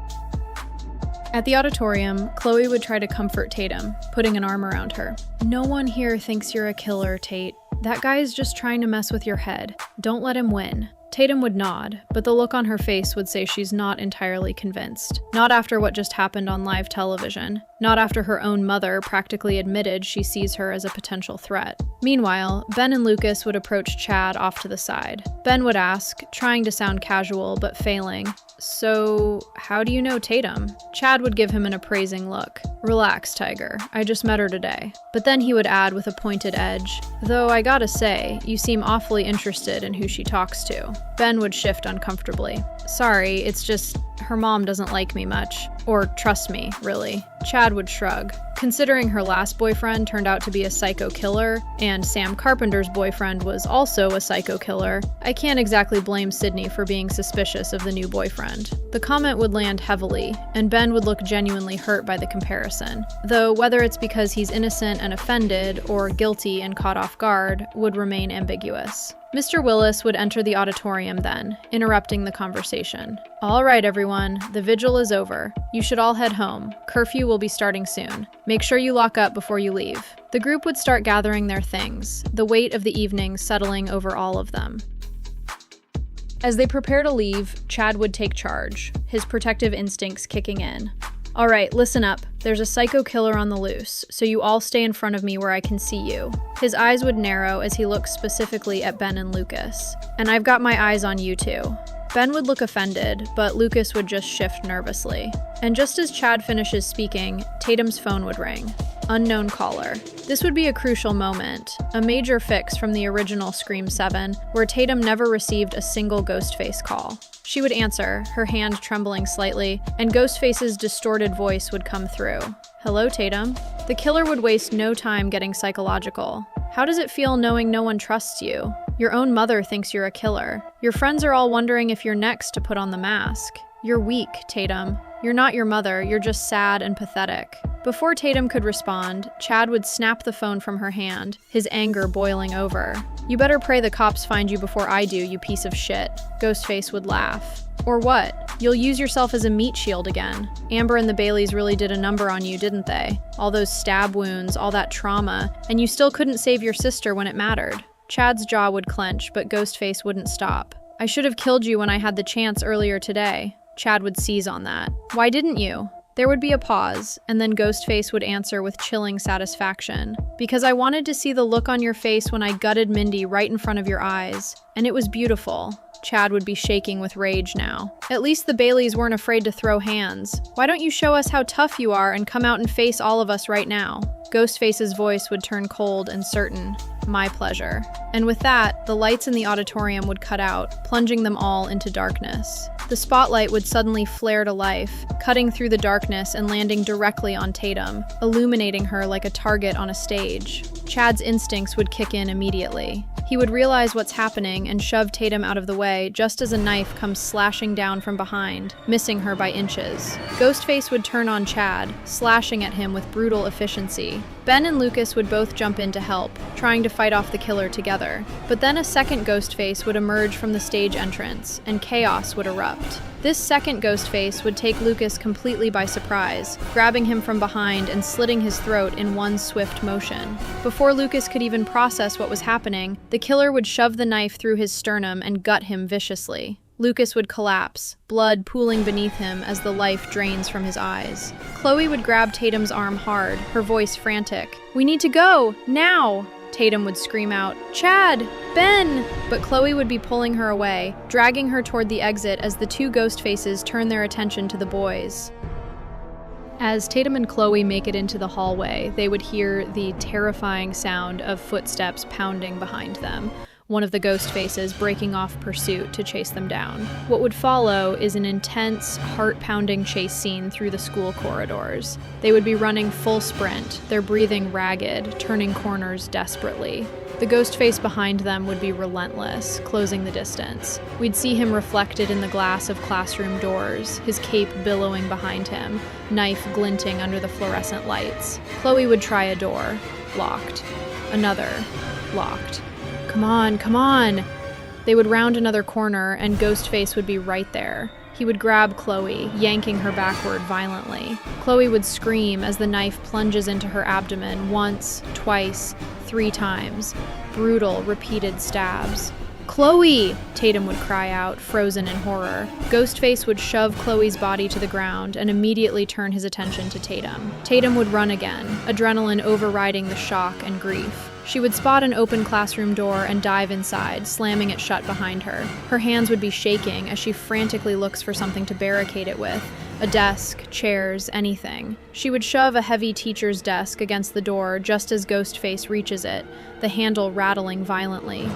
At the auditorium, Chloe would try to comfort Tatum, putting an arm around her. No one here thinks you're a killer, Tate. That guy is just trying to mess with your head. Don't let him win. Tatum would nod, but the look on her face would say she's not entirely convinced. Not after what just happened on live television. Not after her own mother practically admitted she sees her as a potential threat. Meanwhile, Ben and Lucas would approach Chad off to the side. Ben would ask, trying to sound casual but failing, "So, how do you know Tatum?" Chad would give him an appraising look. "Relax, Tiger. I just met her today." But then he would add with a pointed edge, "Though I gotta say, you seem awfully interested in who she talks to." Ben would shift uncomfortably. "Sorry, it's just, her mom doesn't like me much. Or trust me, really." Chad would shrug. Considering her last boyfriend turned out to be a psycho killer, and Sam Carpenter's boyfriend was also a psycho killer, I can't exactly blame Sidney for being suspicious of the new boyfriend. The comment would land heavily, and Ben would look genuinely hurt by the comparison, though whether it's because he's innocent and offended, or guilty and caught off guard, would remain ambiguous. Mr. Willis would enter the auditorium then, interrupting the conversation. "All right, everyone, the vigil is over. You should all head home. Curfew will be starting soon. Make sure you lock up before you leave." The group would start gathering their things, the weight of the evening settling over all of them. As they prepare to leave, Chad would take charge, his protective instincts kicking in. "All right, listen up. There's a psycho killer on the loose, so you all stay in front of me where I can see you." His eyes would narrow as he looked specifically at Ben and Lucas. "And I've got my eyes on you too." Ben would look offended, but Lucas would just shift nervously. And just as Chad finishes speaking, Tatum's phone would ring. Unknown caller. This would be a crucial moment, a major fix from the original Scream 7, where Tatum never received a single Ghostface call. She would answer, her hand trembling slightly, and Ghostface's distorted voice would come through. Hello, Tatum. The killer would waste no time getting psychological. How does it feel knowing no one trusts you? Your own mother thinks you're a killer. Your friends are all wondering if you're next to put on the mask. You're weak, Tatum. You're not your mother, you're just sad and pathetic. Before Tatum could respond, Chad would snap the phone from her hand, his anger boiling over. You better pray the cops find you before I do, you piece of shit. Ghostface would laugh. Or what? You'll use yourself as a meat shield again. Amber and the Baileys really did a number on you, didn't they? All those stab wounds, all that trauma, and you still couldn't save your sister when it mattered. Chad's jaw would clench, but Ghostface wouldn't stop. I should have killed you when I had the chance earlier today. Chad would seize on that. Why didn't you? There would be a pause, and then Ghostface would answer with chilling satisfaction. Because I wanted to see the look on your face when I gutted Mindy right in front of your eyes. And it was beautiful. Chad would be shaking with rage now. At least the Baileys weren't afraid to throw hands. Why don't you show us how tough you are and come out and face all of us right now? Ghostface's voice would turn cold and certain. My pleasure. And with that, the lights in the auditorium would cut out, plunging them all into darkness. The spotlight would suddenly flare to life, cutting through the darkness and landing directly on Tatum, illuminating her like a target on a stage. Chad's instincts would kick in immediately. He would realize what's happening and shove Tatum out of the way just as a knife comes slashing down from behind, missing her by inches. Ghostface would turn on Chad, slashing at him with brutal efficiency. Ben and Lucas would both jump in to help, trying to fight off the killer together. But then a second Ghostface would emerge from the stage entrance, and chaos would erupt. This second Ghostface would take Lucas completely by surprise, grabbing him from behind and slitting his throat in one swift motion. Before Lucas could even process what was happening, the killer would shove the knife through his sternum and gut him viciously. Lucas would collapse, blood pooling beneath him as the life drains from his eyes. Chloe would grab Tatum's arm hard, her voice frantic. "We need to go! Now!" Tatum would scream out, "Chad! Ben!" But Chloe would be pulling her away, dragging her toward the exit as the two Ghostfaces turn their attention to the boys. As Tatum and Chloe make it into the hallway, they would hear the terrifying sound of footsteps pounding behind them, one of the Ghostfaces breaking off pursuit to chase them down. What would follow is an intense, heart-pounding chase scene through the school corridors. They would be running full sprint, their breathing ragged, turning corners desperately. The Ghostface behind them would be relentless, closing the distance. We'd see him reflected in the glass of classroom doors, his cape billowing behind him, knife glinting under the fluorescent lights. Chloe would try a door. Locked. Another. Locked. Come on, come on! They would round another corner, and Ghostface would be right there. He would grab Chloe, yanking her backward violently. Chloe would scream as the knife plunges into her abdomen once, twice, 3 times. Brutal, repeated stabs. "Chloe!" Tatum would cry out, frozen in horror. Ghostface would shove Chloe's body to the ground and immediately turn his attention to Tatum. Tatum would run again, adrenaline overriding the shock and grief. She would spot an open classroom door and dive inside, slamming it shut behind her. Her hands would be shaking as she frantically looks for something to barricade it with. A desk, chairs, anything. She would shove a heavy teacher's desk against the door just as Ghostface reaches it, the handle rattling violently.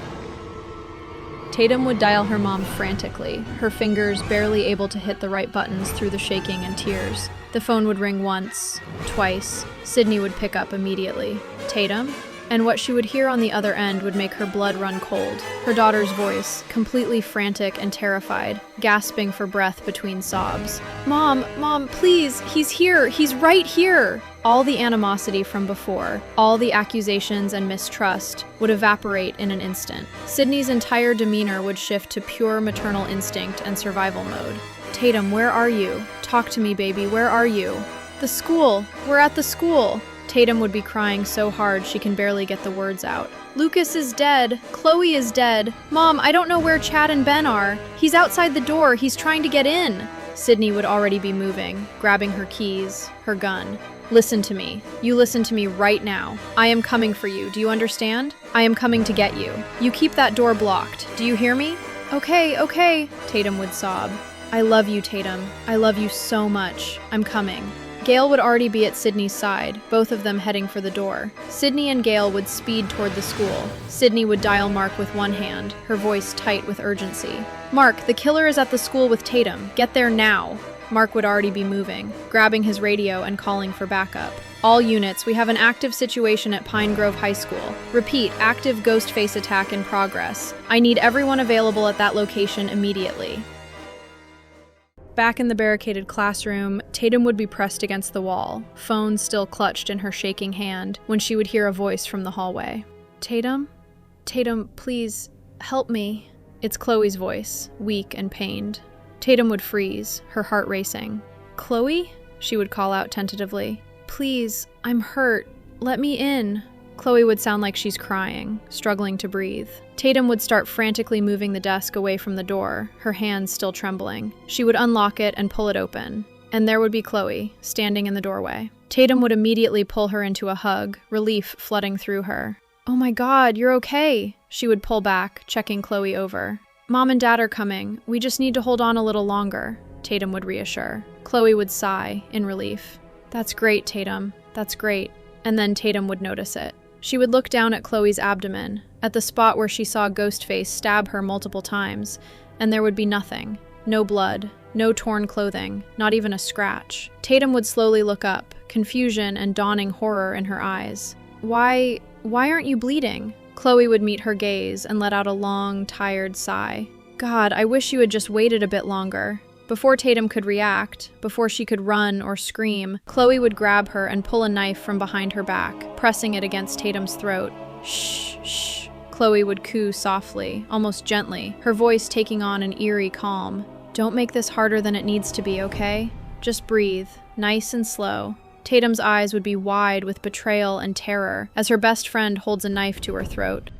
Tatum would dial her mom frantically, her fingers barely able to hit the right buttons through the shaking and tears. The phone would ring once, twice. Sidney would pick up immediately. "Tatum?" And what she would hear on the other end would make her blood run cold. Her daughter's voice, completely frantic and terrified, gasping for breath between sobs. Mom, please, he's here, he's right here!" All the animosity from before, all the accusations and mistrust would evaporate in an instant. Sidney's entire demeanor would shift to pure maternal instinct and survival mode. "Tatum, where are you? Talk to me, baby, where are you?" "The school, we're at the school." Tatum would be crying so hard she can barely get the words out. "Lucas is dead. Chloe is dead. Mom, I don't know where Chad and Ben are. He's outside the door. He's trying to get in." Sidney would already be moving, grabbing her keys, her gun. "Listen to me. You listen to me right now. I am coming for you. Do you understand? I am coming to get you. You keep that door blocked. Do you hear me?" Okay, Tatum would sob. "I love you, Tatum. I love you so much. I'm coming." Gail would already be at Sidney's side, both of them heading for the door. Sidney and Gail would speed toward the school. Sidney would dial Mark with one hand, her voice tight with urgency. "Mark, the killer is at the school with Tatum. Get there now." Mark would already be moving, grabbing his radio and calling for backup. All units, we have an active situation at Pine Grove High School. Repeat, active Ghostface attack in progress. I need everyone available at that location immediately. Back in the barricaded classroom, Tatum would be pressed against the wall, phone still clutched in her shaking hand, when she would hear a voice from the hallway. Tatum? Tatum, please, help me. It's Chloe's voice, weak and pained. Tatum would freeze, her heart racing. Chloe? She would call out tentatively. Please, I'm hurt. Let me in. Chloe would sound like she's crying, struggling to breathe. Tatum would start frantically moving the desk away from the door, her hands still trembling. She would unlock it and pull it open. And there would be Chloe, standing in the doorway. Tatum would immediately pull her into a hug, relief flooding through her. Oh my God, you're okay. She would pull back, checking Chloe over. Mom and Dad are coming. We just need to hold on a little longer, Tatum would reassure. Chloe would sigh, in relief. That's great, Tatum. That's great. And then Tatum would notice it. She would look down at Chloe's abdomen, at the spot where she saw Ghostface stab her multiple times, and there would be nothing. No blood, no torn clothing, not even a scratch. Tatum would slowly look up, confusion and dawning horror in her eyes. Why aren't you bleeding? Chloe would meet her gaze and let out a long, tired sigh. God, I wish you had just waited a bit longer. Before Tatum could react, before she could run or scream, Chloe would grab her and pull a knife from behind her back, pressing it against Tatum's throat. Shh, shh. Chloe would coo softly, almost gently, her voice taking on an eerie calm. Don't make this harder than it needs to be, okay? Just breathe, nice and slow. Tatum's eyes would be wide with betrayal and terror as her best friend holds a knife to her throat.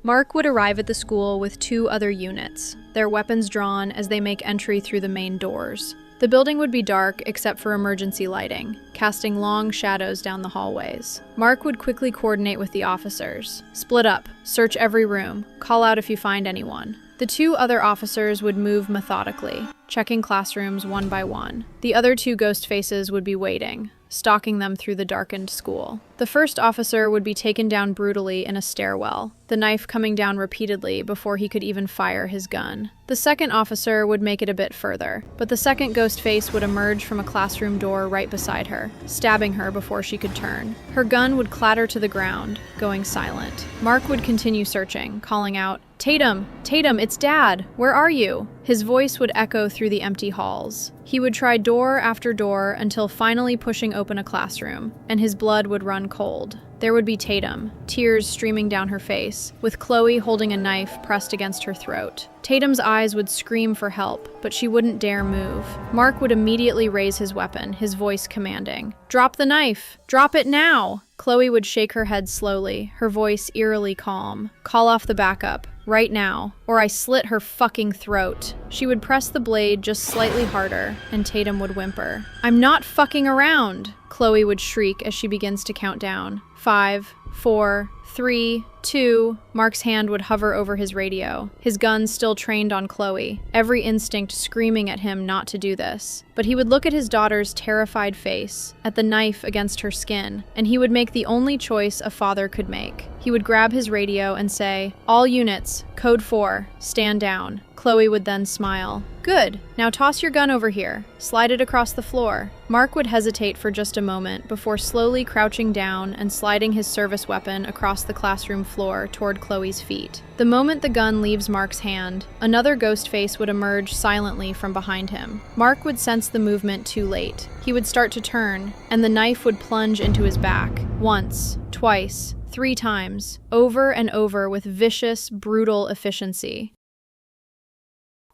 Mark would arrive at the school with 2 other units, their weapons drawn as they make entry through the main doors. The building would be dark except for emergency lighting, casting long shadows down the hallways. Mark would quickly coordinate with the officers. Split up, search every room, call out if you find anyone. The 2 other officers would move methodically, checking classrooms one by one. The other 2 ghost faces would be waiting, stalking them through the darkened school. The first officer would be taken down brutally in a stairwell, the knife coming down repeatedly before he could even fire his gun. The second officer would make it a bit further, but the second ghost face would emerge from a classroom door right beside her, stabbing her before she could turn. Her gun would clatter to the ground, going silent. Mark would continue searching, calling out, Tatum! Tatum, it's Dad! Where are you? His voice would echo through the empty halls. He would try door after door until finally pushing open a classroom, and his blood would run cold. There would be Tatum, tears streaming down her face, with Chloe holding a knife pressed against her throat. Tatum's eyes would scream for help, but she wouldn't dare move. Mark would immediately raise his weapon, his voice commanding, Drop the knife! Drop it now! Chloe would shake her head slowly, her voice eerily calm. Call off the backup, right now, or I slit her fucking throat. She would press the blade just slightly harder, and Tatum would whimper. I'm not fucking around! Chloe would shriek as she begins to count down. 5, 4, 3, 2. Mark's hand would hover over his radio, his gun still trained on Chloe, every instinct screaming at him not to do this. But he would look at his daughter's terrified face, at the knife against her skin, and he would make the only choice a father could make. He would grab his radio and say, All units, code 4, stand down. Chloe would then smile. Good, now toss your gun over here. Slide it across the floor. Mark would hesitate for just a moment before slowly crouching down and sliding his service weapon across the classroom floor toward Chloe's feet. The moment the gun leaves Mark's hand, another ghost face would emerge silently from behind him. Mark would sense the movement too late. He would start to turn, and the knife would plunge into his back. Once, twice, 3 times, over and over with vicious, brutal efficiency.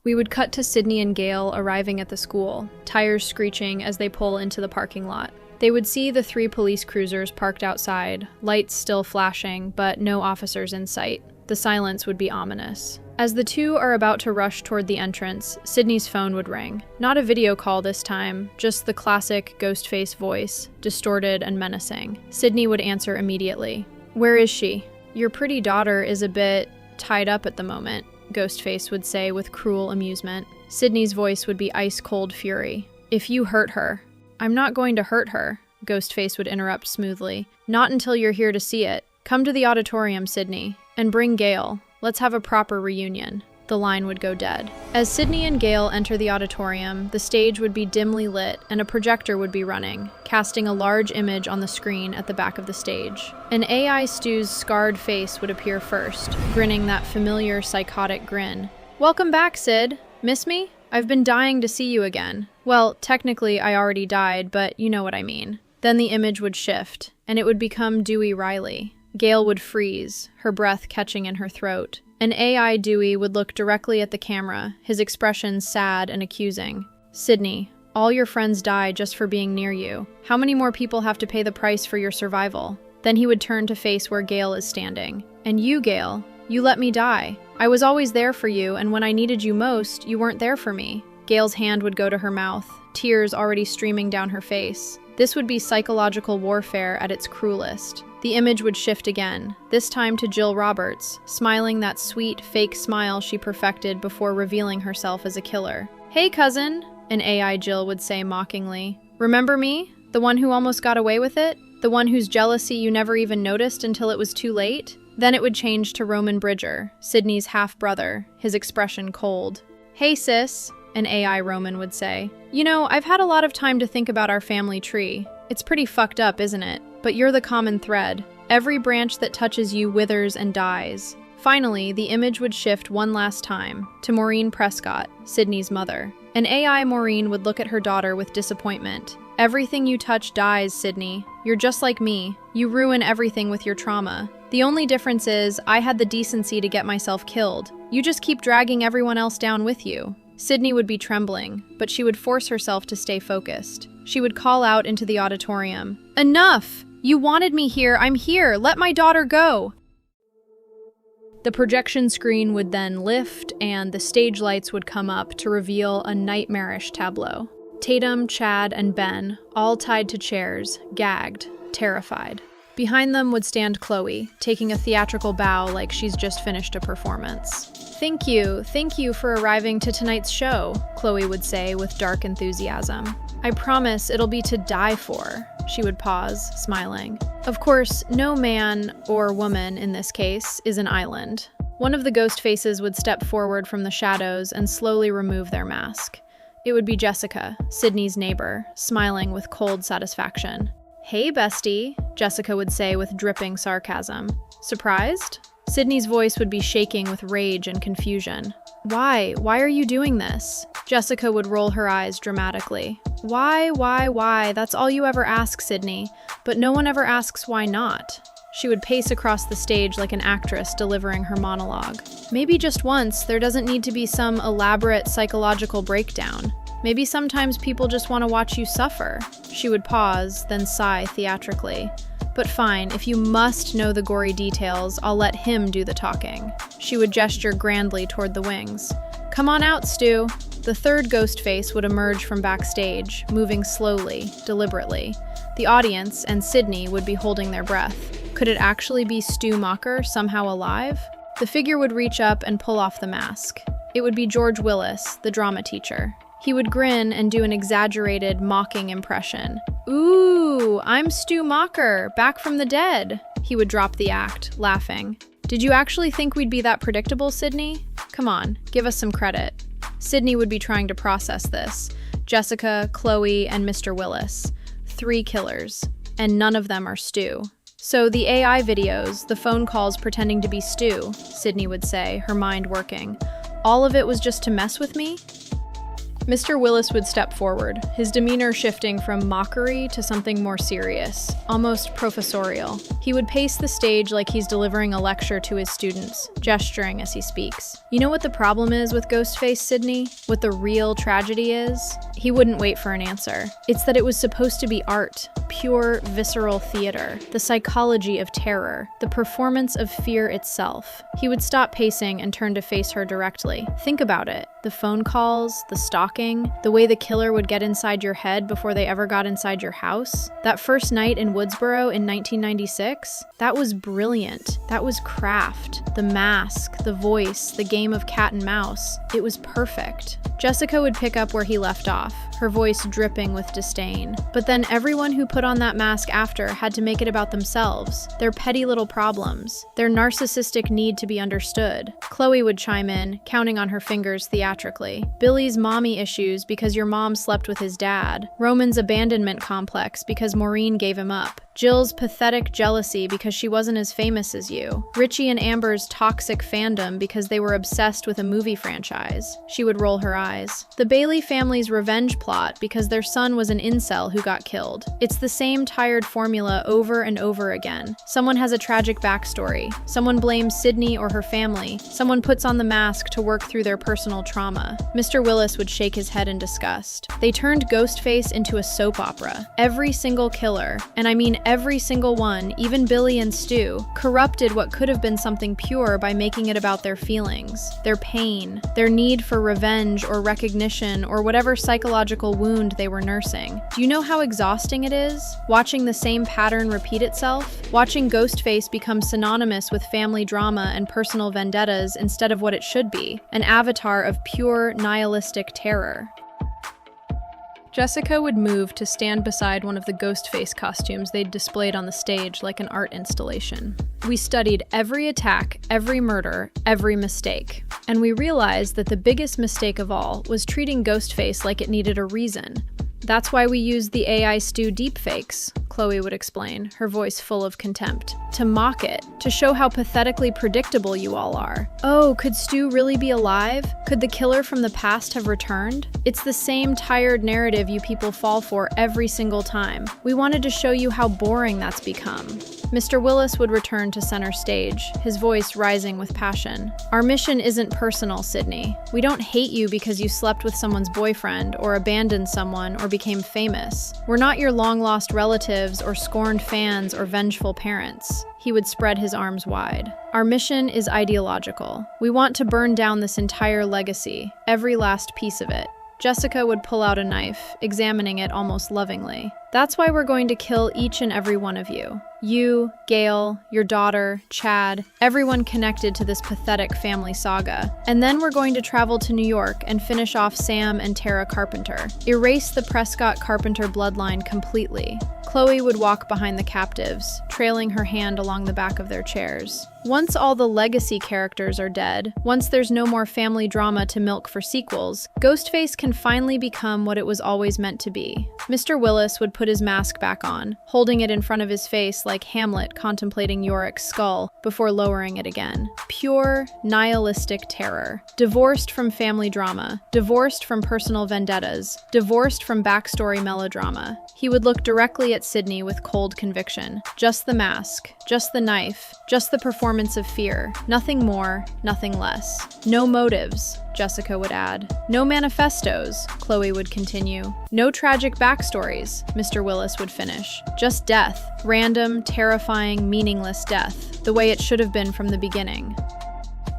We would cut to Sidney and Gail arriving at the school, tires screeching as they pull into the parking lot. They would see the 3 police cruisers parked outside, lights still flashing, but no officers in sight. The silence would be ominous. As the 2 are about to rush toward the entrance, Sidney's phone would ring. Not a video call this time, just the classic ghost face voice, distorted and menacing. Sidney would answer immediately. Where is she? Your pretty daughter is a bit tied up at the moment, Ghostface would say with cruel amusement. Sidney's voice would be ice-cold fury. If you hurt her. I'm not going to hurt her, Ghostface would interrupt smoothly. Not until you're here to see it. Come to the auditorium, Sidney. And bring Gail. Let's have a proper reunion. the line would go dead. As Sidney and Gale enter the auditorium, the stage would be dimly lit and a projector would be running, casting a large image on the screen at the back of the stage. An AI Stu's scarred face would appear first, grinning that familiar psychotic grin. "Welcome back, Sid. Miss me? I've been dying to see you again. Well, technically I already died, but you know what I mean." Then the image would shift, and it would become Dewey Riley. Gale would freeze, her breath catching in her throat. An AI Dewey would look directly at the camera, his expression sad and accusing. "Sidney, all your friends die just for being near you. How many more people have to pay the price for your survival?" Then he would turn to face where Gale is standing. "And you, Gale, you let me die. I was always there for you, and when I needed you most, you weren't there for me." Gale's hand would go to her mouth, tears already streaming down her face. This would be psychological warfare at its cruelest. The image would shift again, this time to Jill Roberts, smiling that sweet, fake smile she perfected before revealing herself as a killer. "Hey, cousin," an AI Jill would say mockingly. "Remember me? The one who almost got away with it? The one whose jealousy you never even noticed until it was too late?" Then it would change to Roman Bridger, Sidney's half-brother, his expression cold. "Hey, sis," an AI Roman would say. "You know, I've had a lot of time to think about our family tree. It's pretty fucked up, isn't it? But you're the common thread. Every branch that touches you withers and dies." Finally, the image would shift one last time, to Maureen Prescott, Sidney's mother. An AI Maureen would look at her daughter with disappointment. "Everything you touch dies, Sidney. You're just like me. You ruin everything with your trauma. The only difference is, I had the decency to get myself killed. You just keep dragging everyone else down with you." Sidney would be trembling, but she would force herself to stay focused. She would call out into the auditorium, "Enough! You wanted me here, I'm here, let my daughter go!" The projection screen would then lift, and the stage lights would come up to reveal a nightmarish tableau. Tatum, Chad, and Ben, all tied to chairs, gagged, terrified. Behind them would stand Chloe, taking a theatrical bow like she's just finished a performance. Thank you for arriving to tonight's show," Chloe would say with dark enthusiasm. "I promise it'll be to die for." She would pause, smiling. Of course, no man, or woman in this case, is an island. One of the ghost faces would step forward from the shadows and slowly remove their mask. It would be Jessica, Sidney's neighbor, smiling with cold satisfaction. "Hey, bestie," Jessica would say with dripping sarcasm. "Surprised?" Sidney's voice would be shaking with rage and confusion. Why are you doing this?" Jessica would roll her eyes dramatically. Why? That's all you ever ask, Sidney. But no one ever asks why not." She would pace across the stage like an actress delivering her monologue. "Maybe just once, there doesn't need to be some elaborate psychological breakdown. Maybe sometimes people just want to watch you suffer." She would pause, then sigh theatrically. "But fine, if you must know the gory details, I'll let him do the talking." She would gesture grandly toward the wings. "Come on out, Stu." The third ghost face would emerge from backstage, moving slowly, deliberately. The audience and Sidney would be holding their breath. Could it actually be Stu Mocker, somehow alive? The figure would reach up and pull off the mask. It would be George Willis, the drama teacher. He would grin and do an exaggerated, mocking impression. "Ooh, I'm Stu Mocker, back from the dead." He would drop the act, laughing. "Did you actually think we'd be that predictable, Sidney? Come on, give us some credit." Sidney would be trying to process this. Jessica, Chloe, and Mr. Willis. 3 killers, and none of them are Stu. "So the AI videos, the phone calls pretending to be Stu," Sidney would say, her mind working. "All of it was just to mess with me?" Mr. Willis would step forward, his demeanor shifting from mockery to something more serious, almost professorial. He would pace the stage like he's delivering a lecture to his students, gesturing as he speaks. "You know what the problem is with Ghostface, Sidney? What the real tragedy is?" He wouldn't wait for an answer. "It's that it was supposed to be art, pure, visceral theater, the psychology of terror, the performance of fear itself." He would stop pacing and turn to face her directly. "Think about it. The phone calls, the stalking, the way the killer would get inside your head before they ever got inside your house. That first night in Woodsboro in 1996, that was brilliant. That was craft. The mask, the voice, the game of cat and mouse. It was perfect." Jessica would pick up where he left off, her voice dripping with disdain. But then everyone who put on that mask after had to make it about themselves, their petty little problems, their narcissistic need to be understood. Chloe would chime in, counting on her fingers theatrically. Billy's mommy issues because your mom slept with his dad. Roman's abandonment complex because Maureen gave him up. Jill's pathetic jealousy because she wasn't as famous as you. Richie and Amber's toxic fandom because they were obsessed with a movie franchise. She would roll her eyes. The Bailey family's revenge plot because their son was an incel who got killed. It's the same tired formula over and over again. Someone has a tragic backstory. Someone blames Sidney or her family. Someone puts on the mask to work through their personal trauma. Mr. Willis would shake his head in disgust. They turned Ghostface into a soap opera. Every single killer, and I mean every single one, even Billy and Stu, corrupted what could have been something pure by making it about their feelings, their pain, their need for revenge or recognition or whatever psychological wound they were nursing. Do you know how exhausting it is? Watching the same pattern repeat itself? Watching Ghostface become synonymous with family drama and personal vendettas instead of what it should be, an avatar of pure nihilistic terror. Jessica would move to stand beside one of the Ghostface costumes they'd displayed on the stage like an art installation. We studied every attack, every murder, every mistake. And we realized that the biggest mistake of all was treating Ghostface like it needed a reason. That's why we used the AI Stu deepfakes, Chloe would explain, her voice full of contempt. To mock it, to show how pathetically predictable you all are. Oh, could Stu really be alive? Could the killer from the past have returned? It's the same tired narrative you people fall for every single time. We wanted to show you how boring that's become. Mr. Willis would return to center stage, his voice rising with passion. Our mission isn't personal, Sidney. We don't hate you because you slept with someone's boyfriend or abandoned someone or became famous. We're not your long-lost relatives or scorned fans or vengeful parents. He would spread his arms wide. Our mission is ideological. We want to burn down this entire legacy, every last piece of it. Jessica would pull out a knife, examining it almost lovingly. That's why we're going to kill each and every one of you. You, Gail, your daughter, Chad, everyone connected to this pathetic family saga. And then we're going to travel to New York and finish off Sam and Tara Carpenter. Erase the Prescott-Carpenter bloodline completely. Chloe would walk behind the captives, trailing her hand along the back of their chairs. Once all the legacy characters are dead, once there's no more family drama to milk for sequels, Ghostface can finally become what it was always meant to be. Mr. Willis would put his mask back on, holding it in front of his face like Hamlet contemplating Yorick's skull before lowering it again. Pure, nihilistic terror. Divorced from family drama, divorced from personal vendettas, divorced from backstory melodrama. He would look directly at Sidney with cold conviction. Just the mask, just the knife, just the performance of fear. Nothing more, nothing less. No motives, Jessica would add. No manifestos, Chloe would continue. No tragic backstories, Mr. Willis would finish. Just death. Random, terrifying, meaningless death. The way it should have been from the beginning.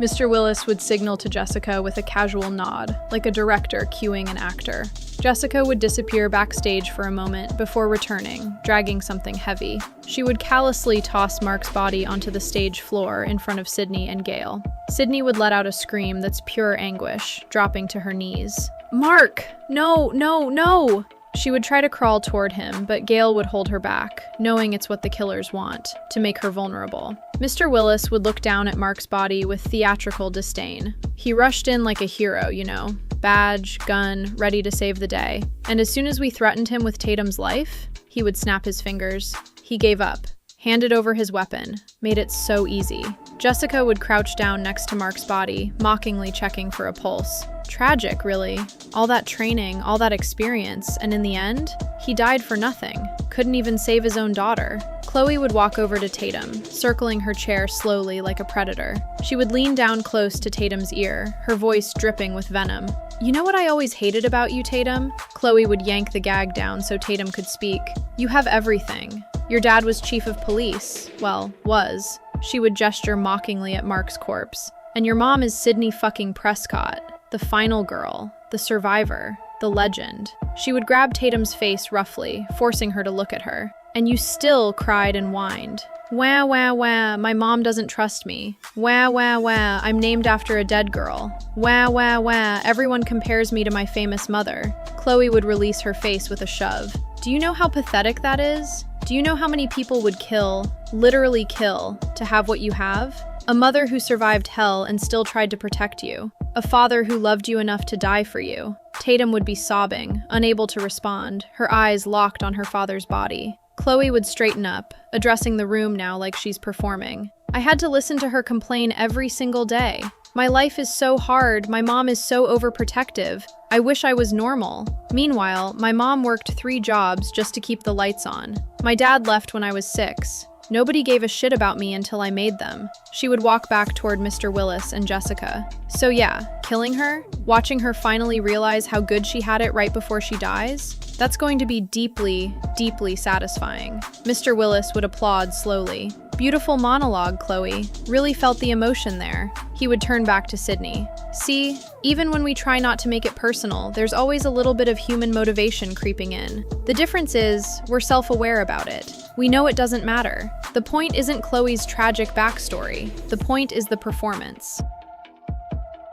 Mr. Willis would signal to Jessica with a casual nod, like a director cueing an actor. Jessica would disappear backstage for a moment before returning, dragging something heavy. She would callously toss Mark's body onto the stage floor in front of Sidney and Gail. Sidney would let out a scream that's pure anguish, dropping to her knees. Mark! No, no, no! She would try to crawl toward him, but Gail would hold her back, knowing it's what the killers want, to make her vulnerable. Mr. Willis would look down at Mark's body with theatrical disdain. He rushed in like a hero, you know. Badge, gun, ready to save the day. And as soon as we threatened him with Tatum's life, he would snap his fingers. He gave up, handed over his weapon, made it so easy. Jessica would crouch down next to Mark's body, mockingly checking for a pulse. Tragic, really. All that training, all that experience, and in the end, he died for nothing. Couldn't even save his own daughter. Chloe would walk over to Tatum, circling her chair slowly like a predator. She would lean down close to Tatum's ear, her voice dripping with venom. You know what I always hated about you, Tatum? Chloe would yank the gag down so Tatum could speak. You have everything. Your dad was chief of police. Well, was. She would gesture mockingly at Mark's corpse. And your mom is Sidney fucking Prescott. The final girl, the survivor, the legend. She would grab Tatum's face roughly, forcing her to look at her. And you still cried and whined. Wah, wah, wah, my mom doesn't trust me. Wah, wah, wah, I'm named after a dead girl. Wah, wah, wah, everyone compares me to my famous mother. Chloe would release her face with a shove. Do you know how pathetic that is? Do you know how many people would kill, literally kill, to have what you have? A mother who survived hell and still tried to protect you. A father who loved you enough to die for you. Tatum would be sobbing, unable to respond, her eyes locked on her father's body. Chloe would straighten up, addressing the room now like she's performing. I had to listen to her complain every single day. My life is so hard, my mom is so overprotective. I wish I was normal. Meanwhile, my mom worked 3 jobs just to keep the lights on. My dad left when I was 6. Nobody gave a shit about me until I made them. She would walk back toward Mr. Willis and Jessica. So yeah, killing her, watching her finally realize how good she had it right before she dies, that's going to be deeply, deeply satisfying. Mr. Willis would applaud slowly. Beautiful monologue, Chloe. Really felt the emotion there. He would turn back to Sidney. See, even when we try not to make it personal, there's always a little bit of human motivation creeping in. The difference is, we're self-aware about it. We know it doesn't matter. The point isn't Chloe's tragic backstory. The point is the performance.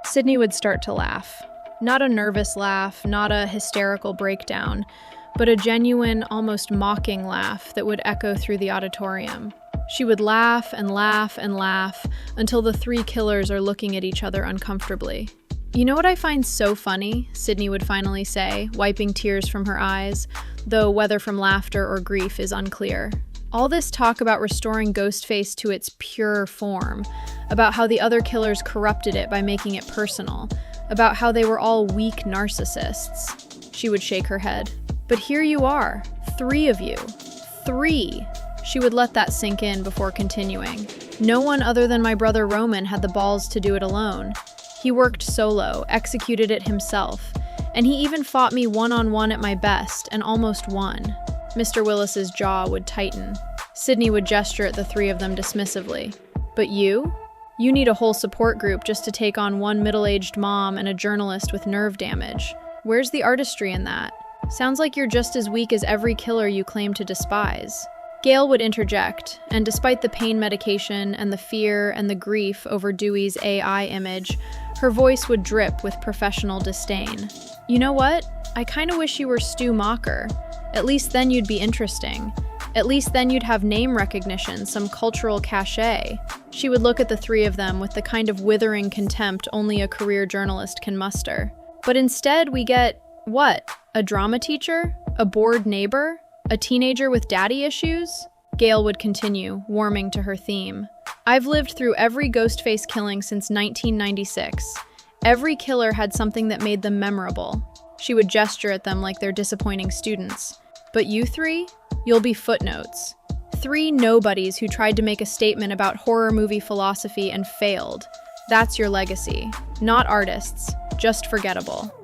Sidney would start to laugh. Not a nervous laugh, not a hysterical breakdown, but a genuine, almost mocking laugh that would echo through the auditorium. She would laugh and laugh and laugh until the 3 killers are looking at each other uncomfortably. You know what I find so funny? Sidney would finally say, wiping tears from her eyes, though whether from laughter or grief is unclear. All this talk about restoring Ghostface to its pure form, about how the other killers corrupted it by making it personal, about how they were all weak narcissists. She would shake her head. But here you are, 3 of you. 3! She would let that sink in before continuing. No one other than my brother Roman had the balls to do it alone. He worked solo, executed it himself, and he even fought me one-on-one at my best and almost won. Mr. Willis's jaw would tighten. Sidney would gesture at the 3 of them dismissively. But you? You need a whole support group just to take on one middle-aged mom and a journalist with nerve damage. Where's the artistry in that? Sounds like you're just as weak as every killer you claim to despise. Gail would interject, and despite the pain medication and the fear and the grief over Dewey's AI image, her voice would drip with professional disdain. You know what? I kinda wish you were Stu Mocker. At least then you'd be interesting. At least then you'd have name recognition, some cultural cachet. She would look at the 3 of them with the kind of withering contempt only a career journalist can muster. But instead we get, what? A drama teacher? A bored neighbor? A teenager with daddy issues? Gail would continue, warming to her theme. I've lived through every Ghostface killing since 1996. Every killer had something that made them memorable. She would gesture at them like they're disappointing students. But you 3? You'll be footnotes. 3 nobodies who tried to make a statement about horror movie philosophy and failed. That's your legacy. Not artists, just forgettable.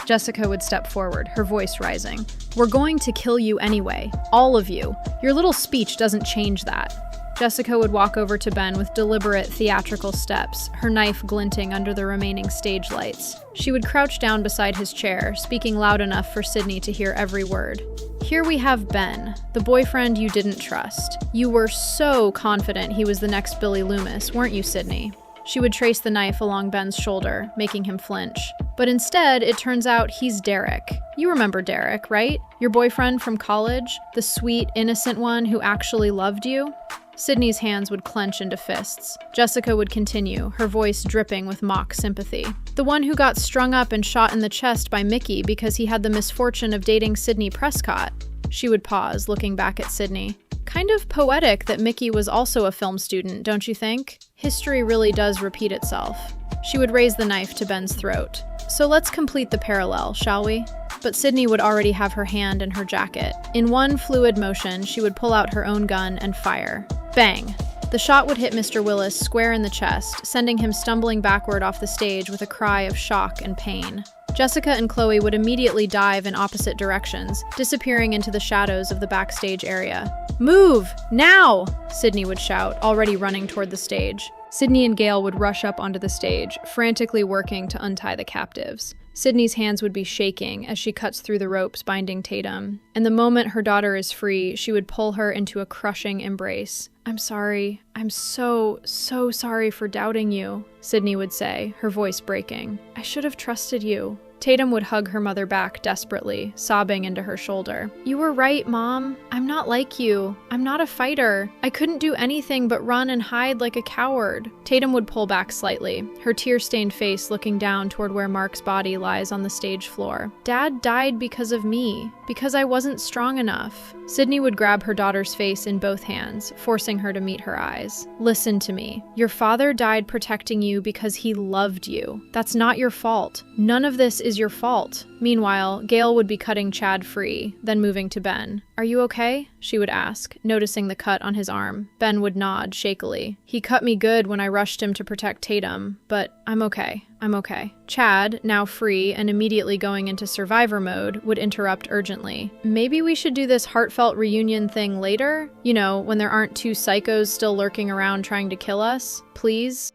Jessica would step forward, her voice rising. We're going to kill you anyway. All of you. Your little speech doesn't change that. Jessica would walk over to Ben with deliberate, theatrical steps, her knife glinting under the remaining stage lights. She would crouch down beside his chair, speaking loud enough for Sidney to hear every word. Here we have Ben, the boyfriend you didn't trust. You were so confident he was the next Billy Loomis, weren't you, Sidney? She would trace the knife along Ben's shoulder, making him flinch. But instead, it turns out he's Derek. You remember Derek, right? Your boyfriend from college? The sweet, innocent one who actually loved you? Sidney's hands would clench into fists. Jessica would continue, her voice dripping with mock sympathy. The one who got strung up and shot in the chest by Mickey because he had the misfortune of dating Sidney Prescott. She would pause, looking back at Sidney. Kind of poetic that Mickey was also a film student, don't you think? History really does repeat itself. She would raise the knife to Ben's throat. So let's complete the parallel, shall we? But Sidney would already have her hand in her jacket. In one fluid motion, she would pull out her own gun and fire. Bang! The shot would hit Mr. Willis square in the chest, sending him stumbling backward off the stage with a cry of shock and pain. Jessica and Chloe would immediately dive in opposite directions, disappearing into the shadows of the backstage area. Move! Now! Sidney would shout, already running toward the stage. Sidney and Gail would rush up onto the stage, frantically working to untie the captives. Sidney's hands would be shaking as she cuts through the ropes binding Tatum, and the moment her daughter is free, she would pull her into a crushing embrace. "I'm sorry. I'm so sorry for doubting you," Sidney would say, her voice breaking. "I should have trusted you." Tatum would hug her mother back desperately, sobbing into her shoulder. "You were right, Mom. I'm not like you. I'm not a fighter. I couldn't do anything but run and hide like a coward." Tatum would pull back slightly, her tear-stained face looking down toward where Mark's body lies on the stage floor. "Dad died because of me, because I wasn't strong enough." Sidney would grab her daughter's face in both hands, forcing her to meet her eyes. "Listen to me. Your father died protecting you because he loved you. That's not your fault. None of this is your fault." Meanwhile, Gail would be cutting Chad free, then moving to Ben. "Are you okay?" she would ask, noticing the cut on his arm. Ben would nod shakily. "He cut me good when I rushed him to protect Tatum, but I'm okay. I'm okay." Chad, now free and immediately going into survivor mode, would interrupt urgently. "Maybe we should do this heartfelt reunion thing later? You know, when there aren't two psychos still lurking around trying to kill us? Please?"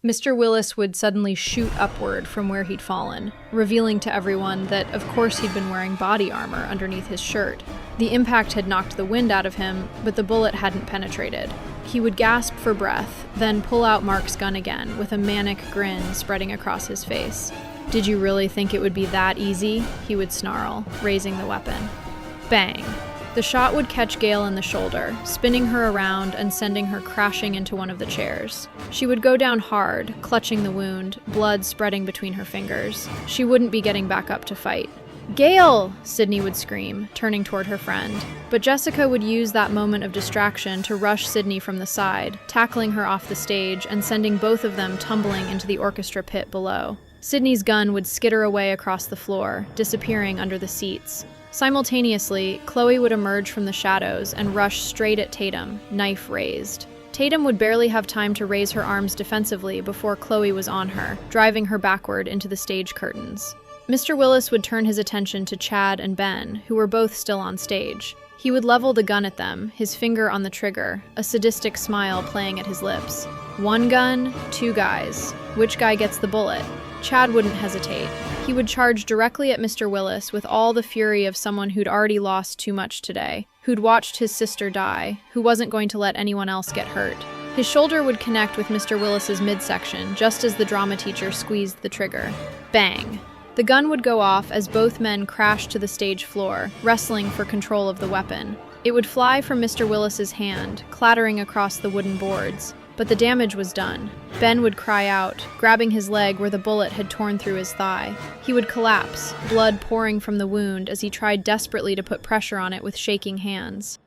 Mr. Willis would suddenly shoot upward from where he'd fallen, revealing to everyone that, of course, he'd been wearing body armor underneath his shirt. The impact had knocked the wind out of him, but the bullet hadn't penetrated. He would gasp for breath, then pull out Mark's gun again, with a manic grin spreading across his face. "Did you really think it would be that easy?" he would snarl, raising the weapon. Bang! The shot would catch Gail in the shoulder, spinning her around and sending her crashing into one of the chairs. She would go down hard, clutching the wound, blood spreading between her fingers. She wouldn't be getting back up to fight. "Gail!" Sidney would scream, turning toward her friend. But Jessica would use that moment of distraction to rush Sidney from the side, tackling her off the stage and sending both of them tumbling into the orchestra pit below. Sidney's gun would skitter away across the floor, disappearing under the seats. Simultaneously, Chloe would emerge from the shadows and rush straight at Tatum, knife raised. Tatum would barely have time to raise her arms defensively before Chloe was on her, driving her backward into the stage curtains. Mr. Willis would turn his attention to Chad and Ben, who were both still on stage. He would level the gun at them, his finger on the trigger, a sadistic smile playing at his lips. One gun, two guys. Which guy gets the bullet? Chad wouldn't hesitate. He would charge directly at Mr. Willis with all the fury of someone who'd already lost too much today, who'd watched his sister die, who wasn't going to let anyone else get hurt. His shoulder would connect with Mr. Willis's midsection just as the drama teacher squeezed the trigger. Bang! The gun would go off as both men crashed to the stage floor, wrestling for control of the weapon. It would fly from Mr. Willis's hand, clattering across the wooden boards. But the damage was done. Ben would cry out, grabbing his leg where the bullet had torn through his thigh. He would collapse, blood pouring from the wound as he tried desperately to put pressure on it with shaking hands.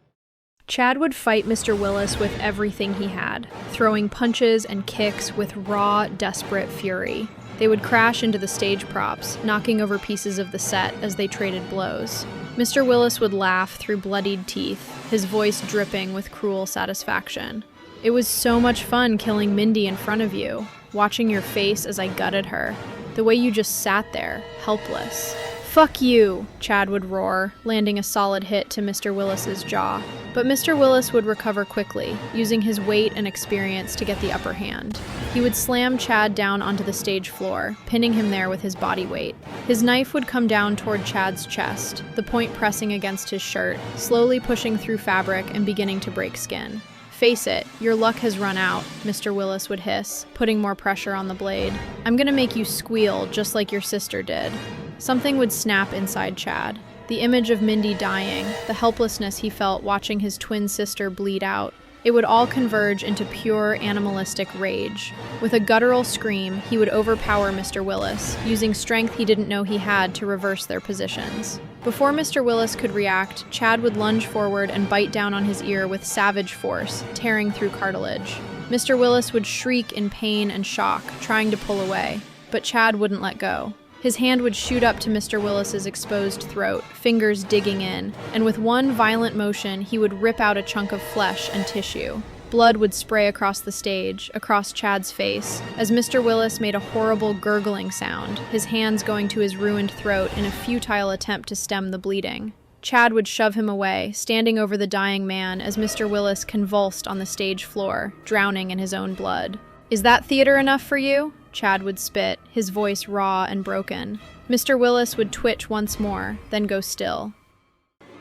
Chad would fight Mr. Willis with everything he had, throwing punches and kicks with raw, desperate fury. They would crash into the stage props, knocking over pieces of the set as they traded blows. Mr. Willis would laugh through bloodied teeth, his voice dripping with cruel satisfaction. "It was so much fun killing Mindy in front of you, watching your face as I gutted her. The way you just sat there, helpless." "Fuck you," Chad would roar, landing a solid hit to Mr. Willis's jaw. But Mr. Willis would recover quickly, using his weight and experience to get the upper hand. He would slam Chad down onto the stage floor, pinning him there with his body weight. His knife would come down toward Chad's chest, the point pressing against his shirt, slowly pushing through fabric and beginning to break skin. "Face it, your luck has run out," Mr. Willis would hiss, putting more pressure on the blade. "I'm gonna make you squeal just like your sister did." Something would snap inside Chad. The image of Mindy dying, the helplessness he felt watching his twin sister bleed out. It would all converge into pure animalistic rage. With a guttural scream, he would overpower Mr. Willis, using strength he didn't know he had to reverse their positions. Before Mr. Willis could react, Chad would lunge forward and bite down on his ear with savage force, tearing through cartilage. Mr. Willis would shriek in pain and shock, trying to pull away, but Chad wouldn't let go. His hand would shoot up to Mr. Willis's exposed throat, fingers digging in, and with one violent motion, he would rip out a chunk of flesh and tissue. Blood would spray across the stage, across Chad's face, as Mr. Willis made a horrible gurgling sound, his hands going to his ruined throat in a futile attempt to stem the bleeding. Chad would shove him away, standing over the dying man as Mr. Willis convulsed on the stage floor, drowning in his own blood. "Is that theater enough for you?" Chad would spit, his voice raw and broken. Mr. Willis would twitch once more, then go still.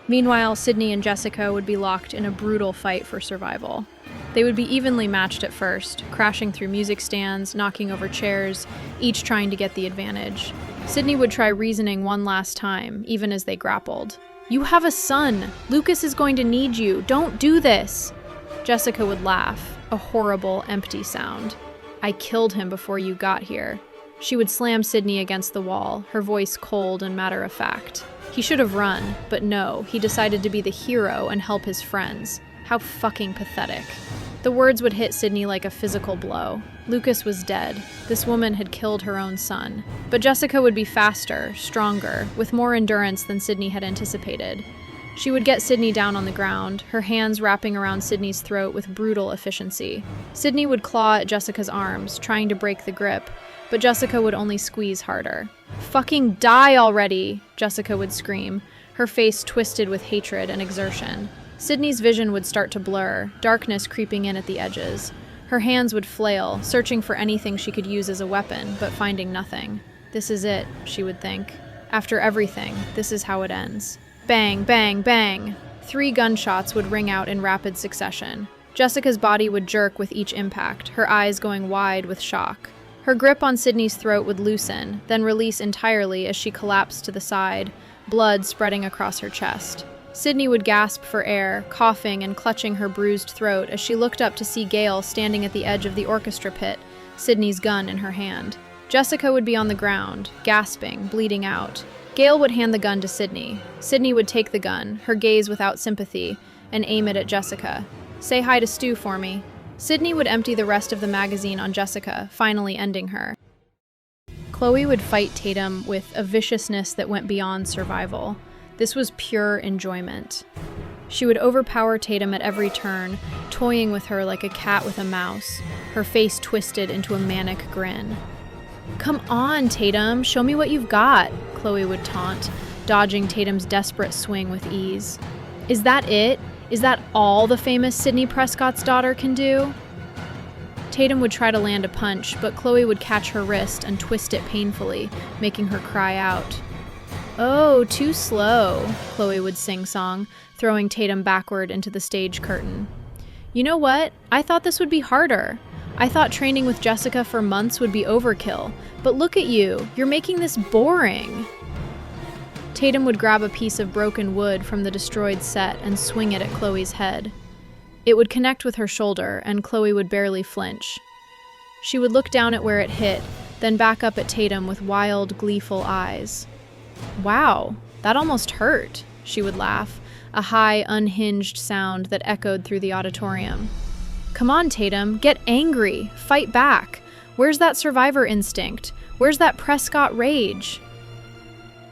Meanwhile, Sidney and Jessica would be locked in a brutal fight for survival. They would be evenly matched at first, crashing through music stands, knocking over chairs, each trying to get the advantage. Sidney would try reasoning one last time, even as they grappled. "You have a son! Lucas is going to need you! Don't do this!" Jessica would laugh, a horrible, empty sound. "I killed him before you got here." She would slam Sidney against the wall, her voice cold and matter-of-fact. He should have run, but no, he decided to be the hero and help his friends. How fucking pathetic. The words would hit Sidney like a physical blow. Lucas was dead. This woman had killed her own son. But Jessica would be faster, stronger, with more endurance than Sidney had anticipated. She would get Sidney down on the ground, her hands wrapping around Sidney's throat with brutal efficiency. Sidney would claw at Jessica's arms, trying to break the grip, but Jessica would only squeeze harder. "Fucking die already!" Jessica would scream, her face twisted with hatred and exertion. Sidney's vision would start to blur, darkness creeping in at the edges. Her hands would flail, searching for anything she could use as a weapon, but finding nothing. This is it, she would think. After everything, this is how it ends. Bang, bang, bang! 3 gunshots would ring out in rapid succession. Jessica's body would jerk with each impact, her eyes going wide with shock. Her grip on Sidney's throat would loosen, then release entirely as she collapsed to the side, blood spreading across her chest. Sidney would gasp for air, coughing and clutching her bruised throat as she looked up to see Gail standing at the edge of the orchestra pit, Sidney's gun in her hand. Jessica would be on the ground, gasping, bleeding out. Gail would hand the gun to Sidney. Sidney would take the gun, her gaze without sympathy, and aim it at Jessica. "Say hi to Stu for me." Sidney would empty the rest of the magazine on Jessica, finally ending her. Chloe would fight Tatum with a viciousness that went beyond survival. This was pure enjoyment. She would overpower Tatum at every turn, toying with her like a cat with a mouse, her face twisted into a manic grin. "Come on, Tatum, show me what you've got," Chloe would taunt, dodging Tatum's desperate swing with ease. "Is that it? Is that all the famous Sidney Prescott's daughter can do?" Tatum would try to land a punch, but Chloe would catch her wrist and twist it painfully, making her cry out. "Oh, too slow," Chloe would sing-song, throwing Tatum backward into the stage curtain. "You know what? I thought this would be harder. I thought training with Jessica for months would be overkill, but look at you, you're making this boring." Tatum would grab a piece of broken wood from the destroyed set and swing it at Chloe's head. It would connect with her shoulder, and Chloe would barely flinch. She would look down at where it hit, then back up at Tatum with wild, gleeful eyes. "Wow, that almost hurt," she would laugh, a high, unhinged sound that echoed through the auditorium. "Come on, Tatum, get angry, fight back. Where's that survivor instinct? Where's that Prescott rage?"